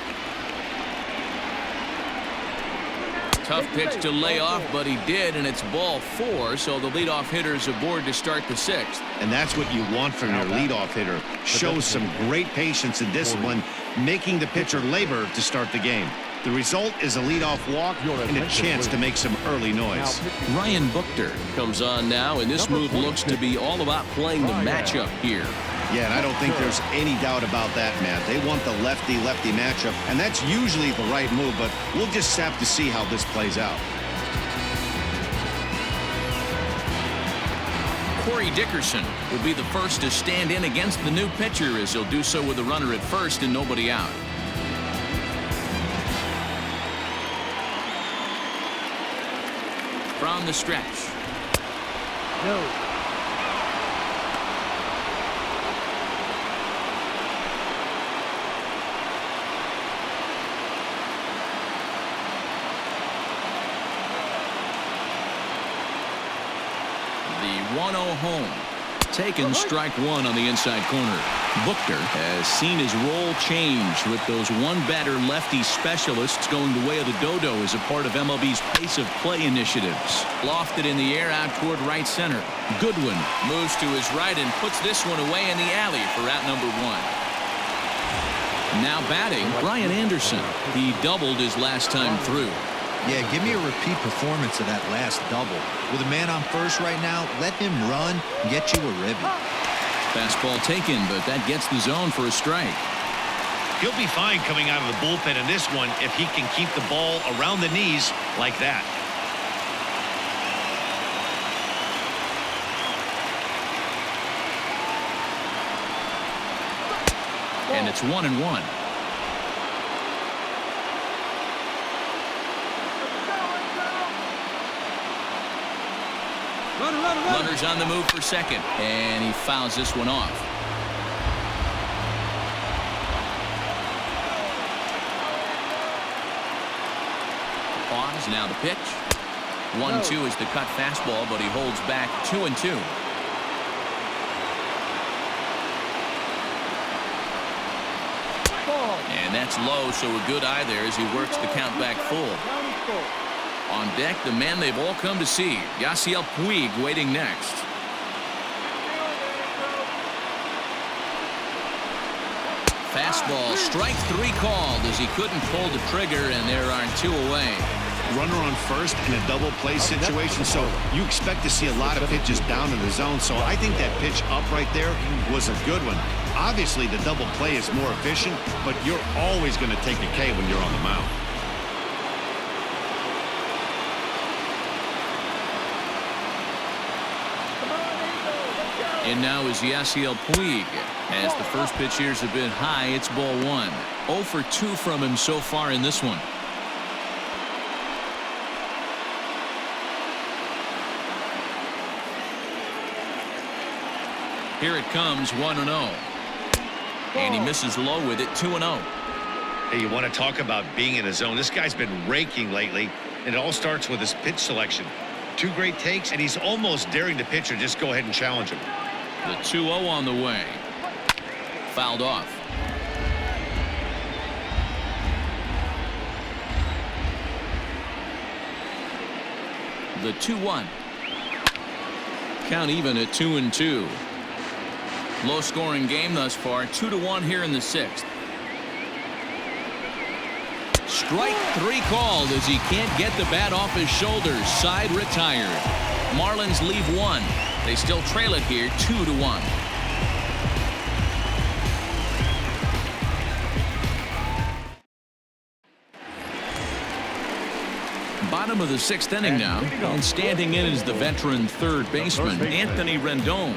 Tough pitch to lay off, but he did, and it's ball 4, so the leadoff hitter is aboard to start the 6th. And that's what you want from your leadoff hitter. Shows some great patience and discipline, making the pitcher labor to start the game. The result is a leadoff walk and a chance to make some early noise. Ryan Buchter comes on now, and this move looks to be all about playing the matchup here. Yeah, and I don't think there's any doubt about that, Matt. They want the lefty-lefty matchup, and that's usually the right move, but we'll just have to see how this plays out. Corey Dickerson will be the first to stand in against the new pitcher, as he'll do so with a runner at first and nobody out. From the stretch. No. The 1-0 home. Taken strike 1 on the inside corner. Buchter has seen his role change with those one-batter lefty specialists going the way of the dodo as a part of MLB's pace of play initiatives. Lofted in the air out toward right center. Goodwin moves to his right and puts this one away in the alley for out number 1. Now batting, Brian Anderson. He doubled his last time through. Yeah, give me a repeat performance of that last double. With a man on first right now, let him run and get you a ribby. Fastball taken, but that gets the zone for a strike. He'll be fine coming out of the bullpen in this one if he can keep the ball around the knees like that. And it's 1-1. Runners on the move for second, and he fouls this one off. Pause, now the pitch. 1-2 is the cut fastball, but he holds back 2-2. And that's low, so a good eye there as he works the count back full. On deck, the man they've all come to see, Yasiel Puig, waiting next. Fastball, strike 3 called as he couldn't pull the trigger, and there are 2 away. Runner on first in a double play situation, so you expect to see a lot of pitches down in the zone. So I think that pitch up right there was a good one. Obviously, the double play is more efficient, but you're always going to take a K when you're on the mound. And now is Yasiel Puig. As the first pitch years have been high, it's ball 1. 0 for 2 from him so far in this one. Here it comes, 1-0. And he misses low with it, 2-0. Hey, you want to talk about being in a zone? This guy's been raking lately, and it all starts with his pitch selection. 2 great takes, and he's almost daring the pitcher just go ahead and challenge him. The 2-0 on the way. Fouled off. The 2-1. Count even at 2-2. Low scoring game thus far. 2-1 here in the 6th. Strike 3 called as he can't get the bat off his shoulders. Side retired. Marlins leave 1. They still trail it here 2-1. Bottom of the 6th inning now, and standing in is the veteran third baseman Anthony Rendon.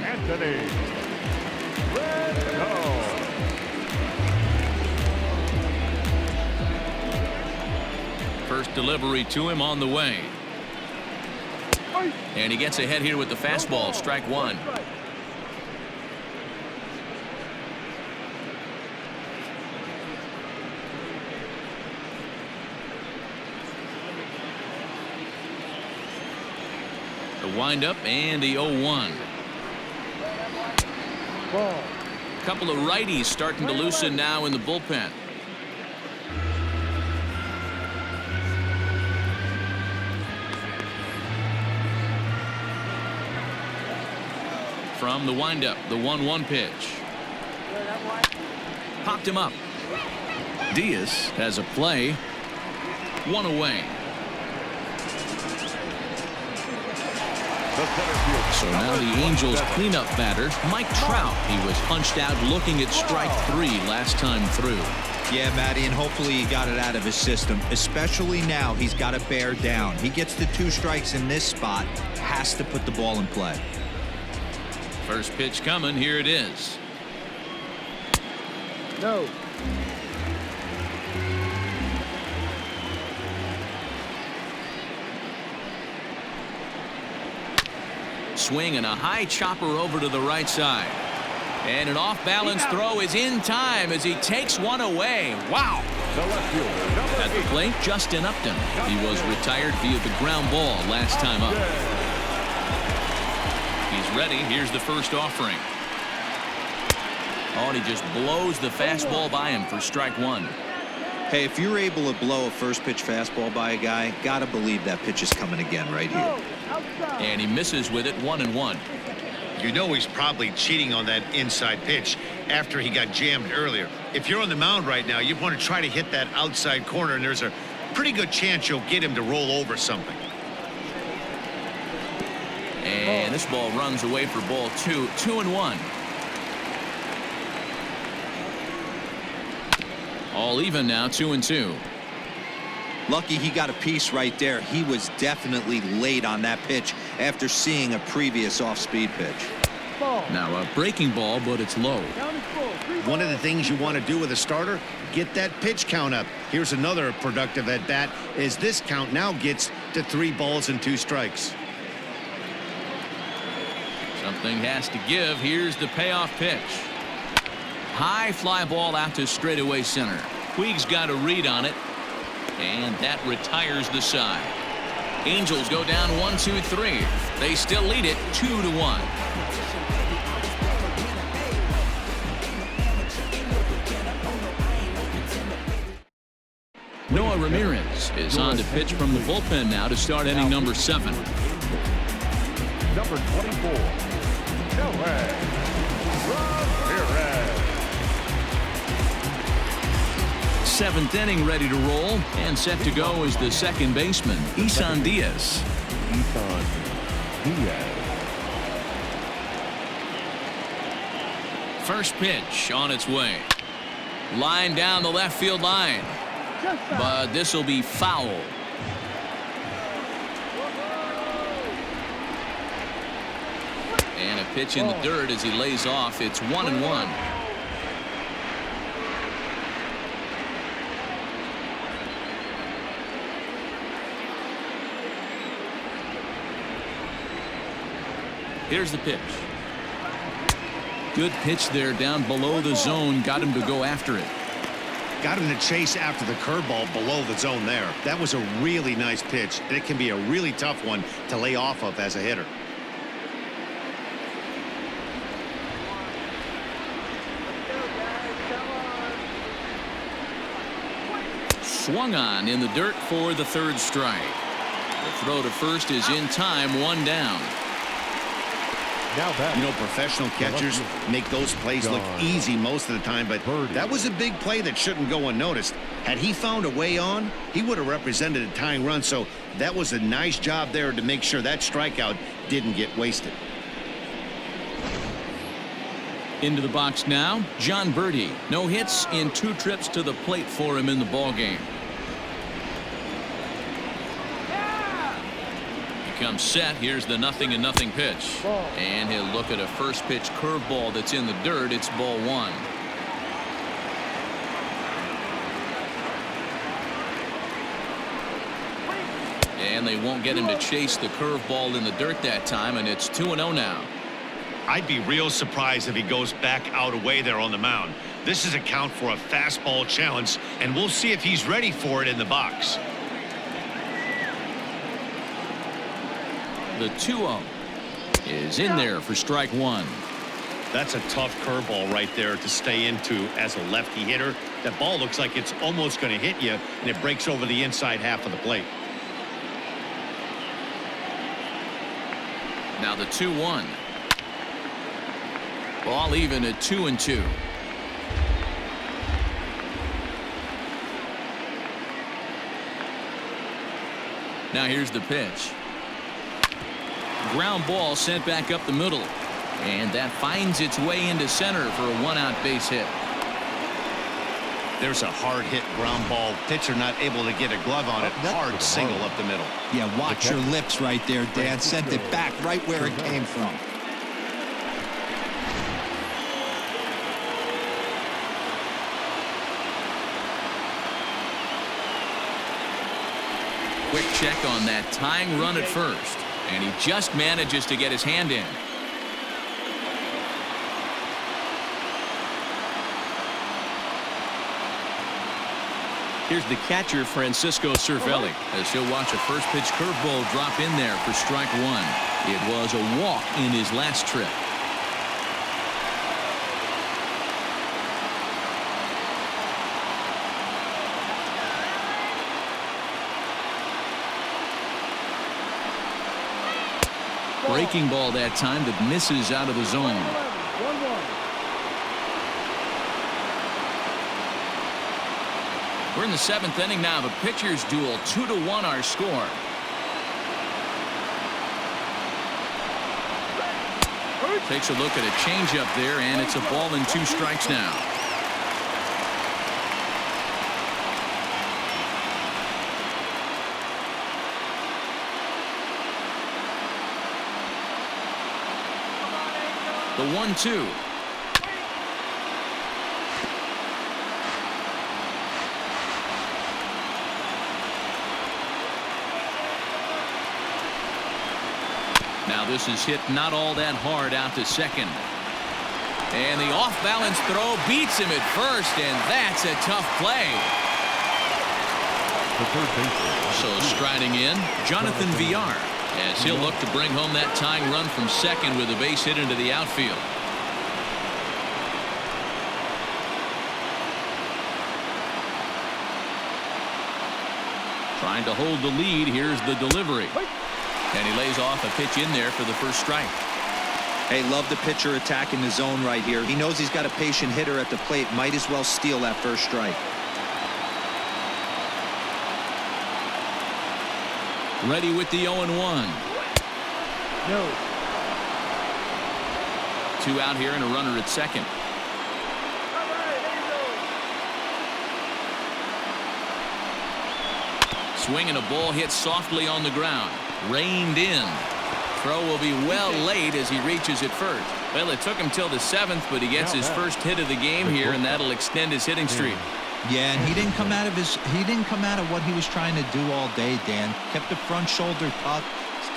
First delivery to him on the way. And he gets ahead here with the fastball, strike 1. The windup and the 0-1. Ball. Couple of righties starting to loosen now in the bullpen. From the windup, the 1-1 pitch. Popped him up. Diaz has a play. One away. So now the Angels cleanup batter, Mike Trout. He was punched out looking at strike 3 last time through. Yeah, Matty, and hopefully he got it out of his system, especially now he's got to bear down. He gets the 2 strikes in this spot, has to put the ball in play. First pitch coming. Here it is. No. Swing and a high chopper over to the right side. And an off-balance throw is in time as he takes one away. Wow. At the plate, Justin Upton. He was retired via the ground ball last time up. He's ready. Here's the first offering. Oh, and he just blows the fastball by him for strike 1. Hey, if you're able to blow a first pitch fastball by a guy, gotta believe that pitch is coming again right here. And he misses with it, 1-1. You know he's probably cheating on that inside pitch after he got jammed earlier. If you're on the mound right now, you want to try to hit that outside corner, and there's a pretty good chance you'll get him to roll over something. And this ball runs away for ball 2, 2-1. All even now, 2-2. Lucky he got a piece right there. He was definitely late on that pitch after seeing a previous off-speed pitch. Now a breaking ball, but it's low. One of the things you want to do with a starter, get that pitch count up. Here's another productive at bat as this count now gets to 3 balls and 2 strikes. Something has to give. Here's the payoff pitch. High fly ball out to straightaway center. Puig's got a read on it, and that retires the side. Angels go down 1-2-3. They still lead it 2-1. Noah Ramirez is on to pitch from the bullpen now to start inning number 7. Number 24. Noah Ramirez. 7th inning ready to roll, and set to go is the second baseman, Isan Diaz. Isan Diaz. First pitch on its way. Line down the left field line. But this will be foul. And a pitch in the dirt as he lays off. It's 1-1. Here's the pitch. Good pitch there down below the zone. Got him to go after it. Got him to chase after the curveball below the zone there. That was a really nice pitch, and it can be a really tough one to lay off of as a hitter. Swung on in the dirt for the 3rd strike. The throw to first is in time, 1 down. You know, professional catchers make those plays look easy most of the time, but that was a big play that shouldn't go unnoticed. Had he found a way on, he would have represented a tying run, so that was a nice job there to make sure that strikeout didn't get wasted. Into the box now, John Birdie. No hits in 2 trips to the plate for him in the ballgame. Comes set. Here's the 0-0 pitch, and he'll look at a first pitch curveball that's in the dirt. It's ball 1. And they won't get him to chase the curveball in the dirt that time, and it's 2-0 now. I'd be real surprised if he goes back out away there on the mound. This is a count for a fastball challenge, and we'll see if he's ready for it in the box. The 2-0 is in there for strike one. That's a tough curveball right there to stay into as a lefty hitter. That ball looks like it's almost going to hit you, and it breaks over the inside half of the plate. Now the 2-1. Ball even at 2-2. Now here's the pitch. Ground ball sent back up the middle. And that finds its way into center for a one-out base hit. There's a hard hit ground ball. Pitcher not able to get a glove on it. Hard single up the middle. Yeah, watch your lips right there, Dan. Sent it back right where it came from. Quick check on that tying run at first. And he just manages to get his hand in. Here's the catcher, Francisco Cervelli, as he'll watch a first pitch curveball drop in there for strike one. It was a walk in his last trip. Breaking ball that time that misses out of the zone. We're in the seventh inning now of a pitcher's duel. 2-1 our score. Takes a look at a changeup there, and it's a ball and 2 strikes now. The 1-2. Now this is hit not all that hard out to second. And the off-balance throw beats him at first, and that's a tough play. So striding in, Jonathan Villar, as he'll look to bring home that tying run from second with a base hit into the outfield. Trying to hold the lead. Here's the delivery. And he lays off a pitch in there for the first strike. Hey, love the pitcher attacking the zone right here. He knows he's got a patient hitter at the plate. Might as well steal that first strike. Ready with the 0-1. No. 2 out here and a runner at second. Swing and a ball hit softly on the ground. Reined in. Throw will be well late as he reaches it first. Well, it took him till the 7th, but he gets his first hit of the game here, and that'll extend his hitting streak. Yeah, and he didn't come out of what he was trying to do all day, Dan. Kept the front shoulder tucked,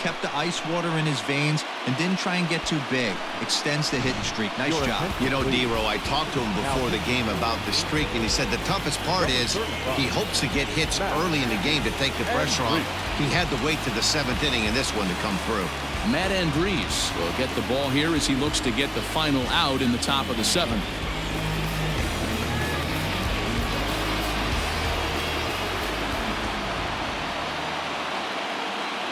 kept the ice water in his veins, and didn't try and get too big. Extends the hitting streak. Nice job. You know, D-Row, I talked to him before the game about the streak, and he said the toughest part is he hopes to get hits early in the game to take the pressure off. He had to wait to the 7th inning in this one to come through. Matt Andriese will get the ball here as he looks to get the final out in the top of the 7th.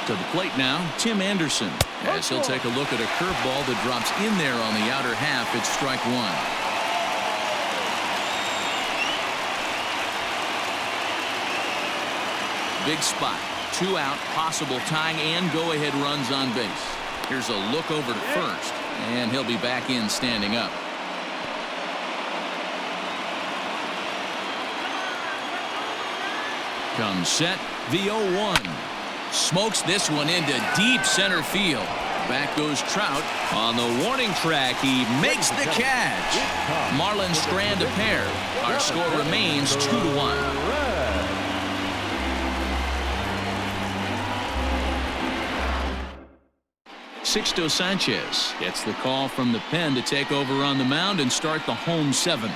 To the plate now, Tim Anderson, as he'll take a look at a curveball that drops in there on the outer half. It's strike one. Big spot. 2 out, possible tying and go-ahead runs on base. Here's a look over to first, and he'll be back in standing up. Comes set, the 0-1. Smokes this one into deep center field. Back goes Trout. On the warning track, he makes the catch. Marlins strand a pair. Our score remains 2-1. Sixto Sanchez gets the call from the pen to take over on the mound and start the home 7th.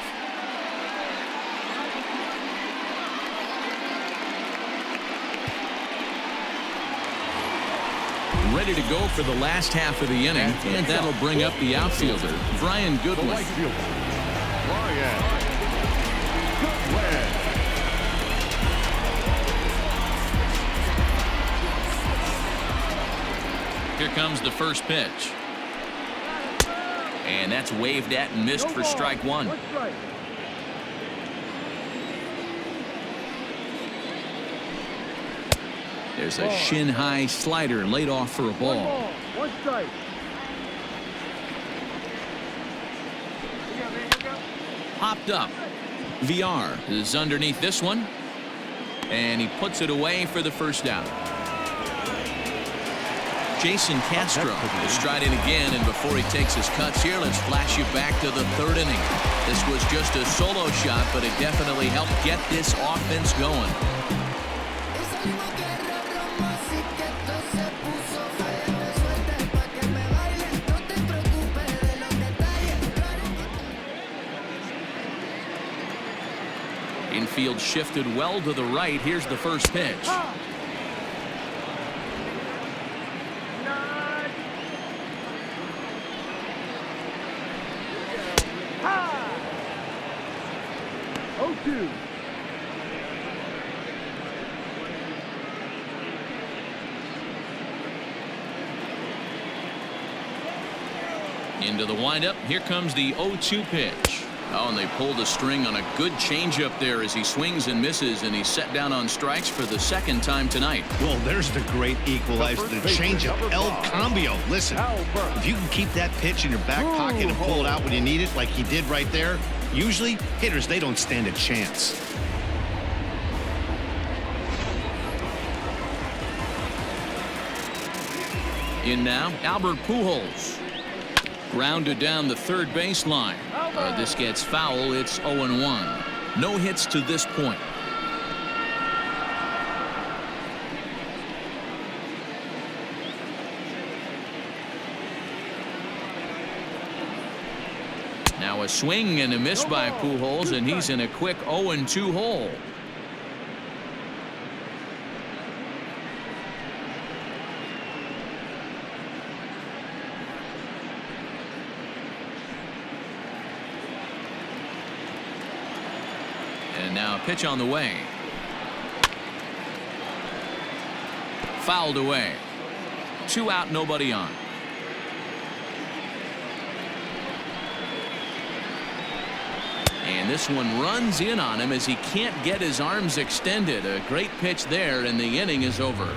ready to go for the last half of the inning, and that'll bring up the outfielder, Brian Goodwin. Brian Goodwin. Here comes the first pitch. And that's waved at and missed for strike one. There's a shin-high slider laid off for a ball. One strike. Popped up. VR is underneath this one. And he puts it away for the first out. Jason Castro is striding again, and before he takes his cuts here, let's flash you back to the third inning. This was just a solo shot, but it definitely helped get this offense going. Infield shifted well to the right. Here's the first pitch. Into the windup. Here comes the 0-2 pitch. Oh, and they pulled a string on a good changeup there as he swings and misses, and he's set down on strikes for the second time tonight. Well, there's the great equalizer, the changeup, El Cambio. Listen, if you can keep that pitch in your back pocket and pull it out when you need it, like he did right there, usually hitters, they don't stand a chance. In now, Albert Pujols. Grounded down the third baseline. This gets foul. It's 0-1. No hits to this point. Now a swing and a miss by Pujols, and he's in a quick 0-2 hole. And now a pitch on the way. Fouled away. 2 out, nobody on. And this one runs in on him as he can't get his arms extended. A great pitch there, and the inning is over.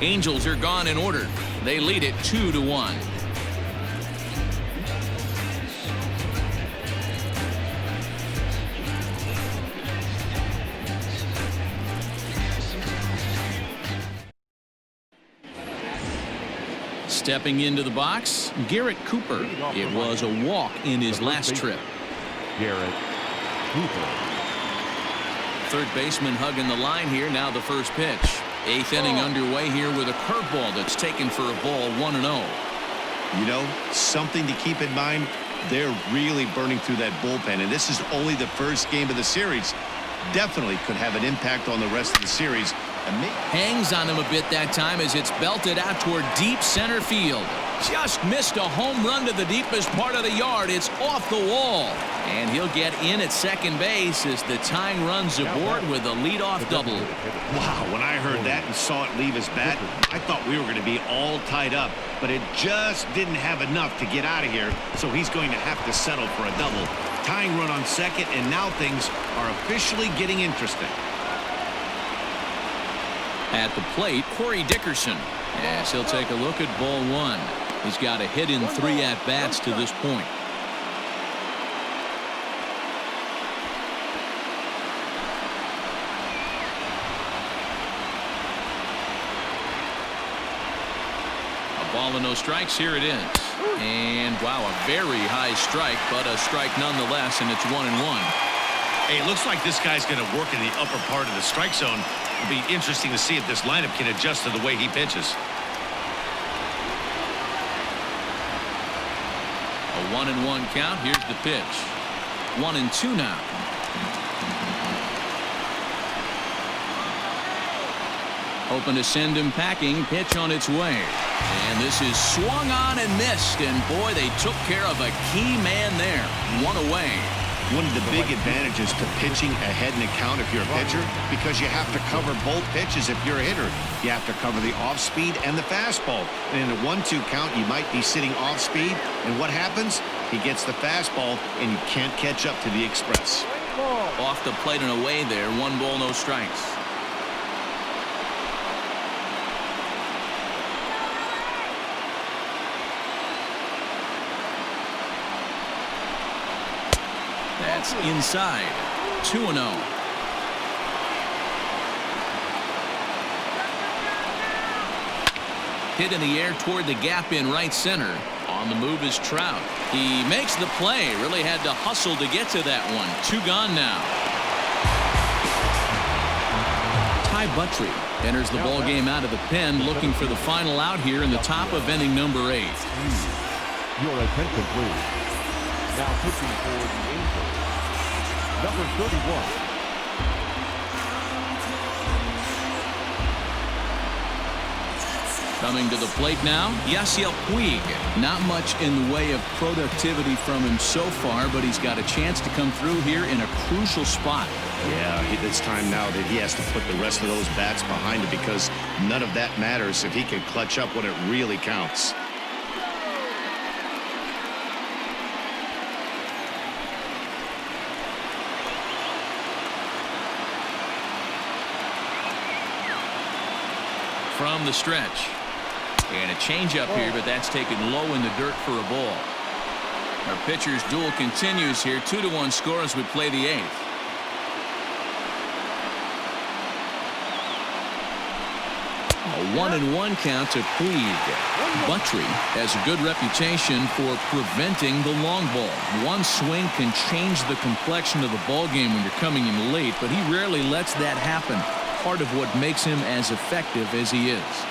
Angels are gone in order. They lead it 2-1. Stepping into the box, Garrett Cooper. It was a walk in his last trip. Garrett Cooper. Third baseman hugging the line here. Now the first pitch. 8th inning underway here with a curveball that's taken for a ball, 1-0. You know, something to keep in mind, they're really burning through that bullpen, and this is only the first game of the series. Definitely could have an impact on the rest of the series. Hangs on him a bit that time as it's belted out toward deep center field. Just missed a home run to the deepest part of the yard. It's off the wall. And he'll get in at second base as the tying runs aboard with a leadoff double. Wow, when I heard that and saw it leave his bat, I thought we were going to be all tied up, but it just didn't have enough to get out of here, so he's going to have to settle for a double. Tying run on second, and now things are officially getting interesting. At the plate, Corey Dickerson. Yes, he'll take a look at ball 1. He's got a hit in 3 at-bats to this point. A ball and no strikes. Here it is. And wow, a very high strike, but a strike nonetheless, and it's 1-1. Hey, it looks like this guy's going to work in the upper part of the strike zone. It'll be interesting to see if this lineup can adjust to the way he pitches. A 1-1 count. Here's the pitch. 1-2 now. Hoping to send him packing. Pitch on its way. And this is swung on and missed. And boy, they took care of a key man there. One away. One of the big advantages to pitching ahead in the count if you're a pitcher, because you have to cover both pitches if you're a hitter. You have to cover the off-speed and the fastball. And in a 1-2 count, you might be sitting off-speed. And what happens? He gets the fastball, and you can't catch up to the express. Off the plate and away there. 1 ball, no strikes. That's inside. 2-0. Hit in the air toward the gap in right center. On the move is Trout. He makes the play. Really had to hustle to get to that one. 2 gone now. Ty Buttrey enters the ball game out of the pen, looking for the final out here in the top of inning number 8. Your attention, please. Now pitching for the Angels, number 31. Coming to the plate now, Yasiel Puig. Not much in the way of productivity from him so far, but he's got a chance to come through here in a crucial spot. Yeah, it's time now that he has to put the rest of those bats behind him, because none of that matters if he can clutch up when it really counts. From the stretch. And a changeup here, but that's taken low in the dirt for a ball. Our pitcher's duel continues here. 2-1 score as we play the 8th. A 1-1 count to Puig. Buttrey has a good reputation for preventing the long ball. One swing can change the complexion of the ball game when you're coming in late, but he rarely lets that happen. Part of what makes him as effective as he is.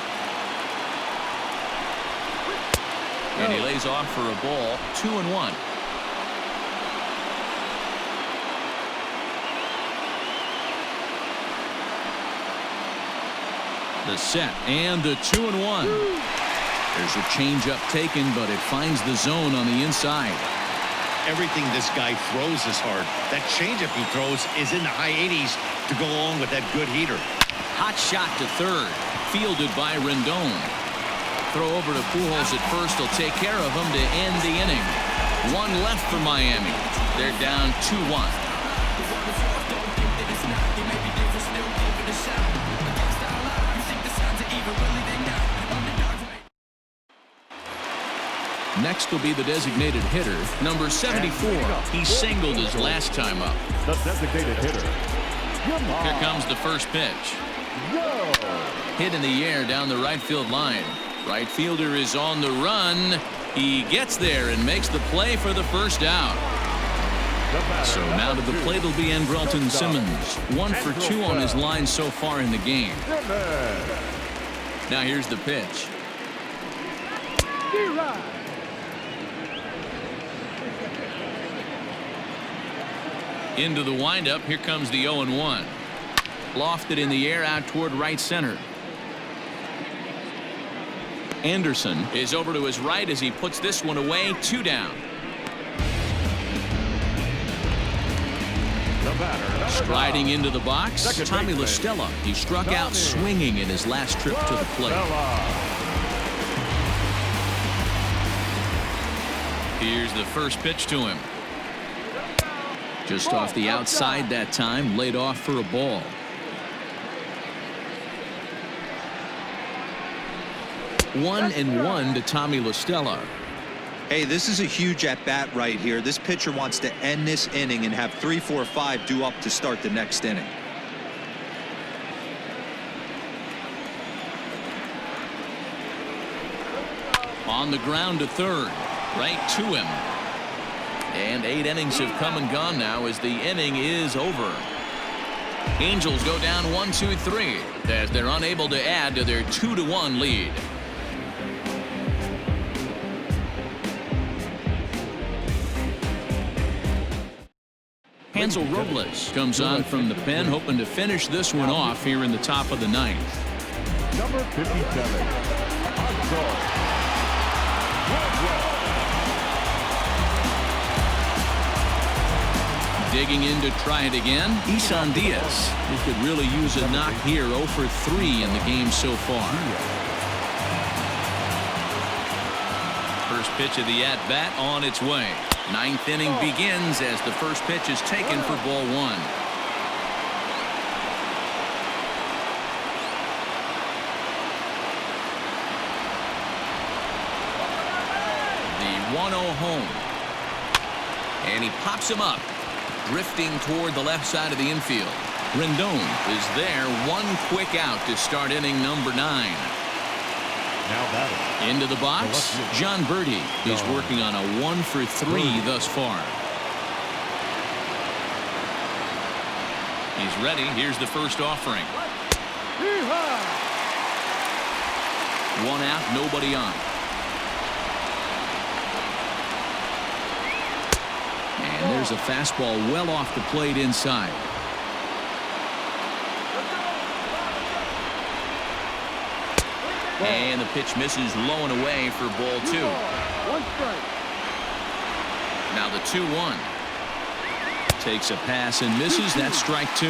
And he lays off for a ball. 2-1. The set and the 2-1. There's a changeup taken, but it finds the zone on the inside. Everything this guy throws is hard. That changeup he throws is in the high 80s to go along with that good heater. Hot shot to third. Fielded by Rendon. Throw over to Pujols at first. Will take care of him to end the inning. 1 left for Miami. They're down 2-1. Next will be the designated hitter, number 74. He singled his last time up. The designated hitter. Here comes the first pitch. Hit in the air down the right field line. Right fielder is on the run. He gets there and makes the play for the first out. So now to the plate will be Andrelton Simmons. 1 for 2 on his line so far in the game. Now here's the pitch. Into the windup. Here comes the 0-1. Lofted in the air out toward right center. Anderson is over to his right as he puts this one away. 2 down. Striding into the box, Tommy La Stella. He struck out swinging in his last trip to the plate. Here's the first pitch to him. Just off the outside that time, laid off for a ball. 1-1 to Tommy La Stella. Hey, this is a huge at-bat right here. This pitcher wants to end this inning and have 3, 4, 5 due up to start the next inning. On the ground to third. Right to him. And 8 innings have come and gone now as the inning is over. Angels go down 1-2-3 as they're unable to add to their 2-1 lead. Hansel Robles comes on from the pen, hoping to finish this one off here in the top of the 9th. Number 57. Digging in to try it again, Isan Diaz. He could really use a knock here. 0 for 3 in the game so far. First pitch of the at-bat on its way. Ninth inning begins as the first pitch is taken for ball 1. The 1-0 home. And he pops him up, drifting toward the left side of the infield. Rendon is there. One quick out to start inning number 9. Now batting. Into the box, John Birdie. He's working on a 1 for 3 thus far. He's ready. Here's the first offering. 1 out, nobody on. And there's a fastball well off the plate inside. And the pitch misses low and away for ball 2. Now the 2-1. Takes a pass and misses. That's strike 2.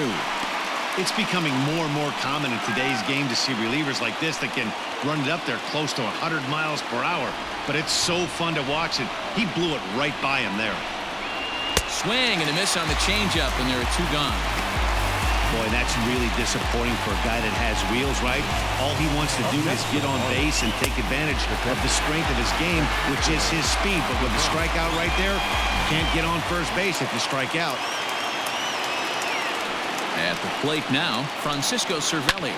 It's becoming more and more common in today's game to see relievers like this that can run it up there close to 100 miles per hour. But it's so fun to watch it. He blew it right by him there. Swing and a miss on the changeup, and there are 2 gone. Boy, that's really disappointing for a guy that has wheels, right? All he wants to do is get on base and take advantage of the strength of his game, which is his speed. But with the strikeout right there, you can't get on first base if you strike out. At the plate now, Francisco Cervelli.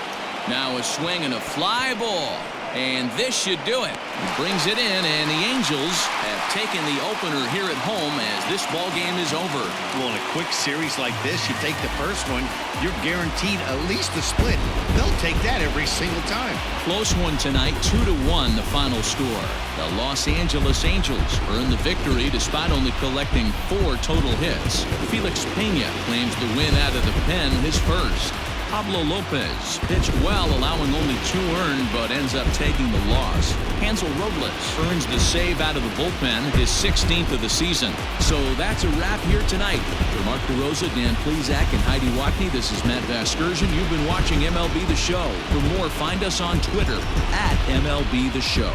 Now a swing and a fly ball. And this should do it. He brings it in, and the Angels have taken the opener here at home as this ball game is over. Well, in a quick series like this, you take the first one, you're guaranteed at least a split. They'll take that every single time. Close one tonight, 2-1 the final score. The Los Angeles Angels earn the victory despite only collecting 4 total hits. Felix Pena claims the win out of the pen, his first. Pablo Lopez pitched well, allowing only 2 earned, but ends up taking the loss. Hansel Robles earns the save out of the bullpen, his 16th of the season. So that's a wrap here tonight. For Mark DeRosa, Dan Plesac, and Heidi Watney, this is Matt Vasgersian. You've been watching MLB The Show. For more, find us on Twitter @MLB The Show.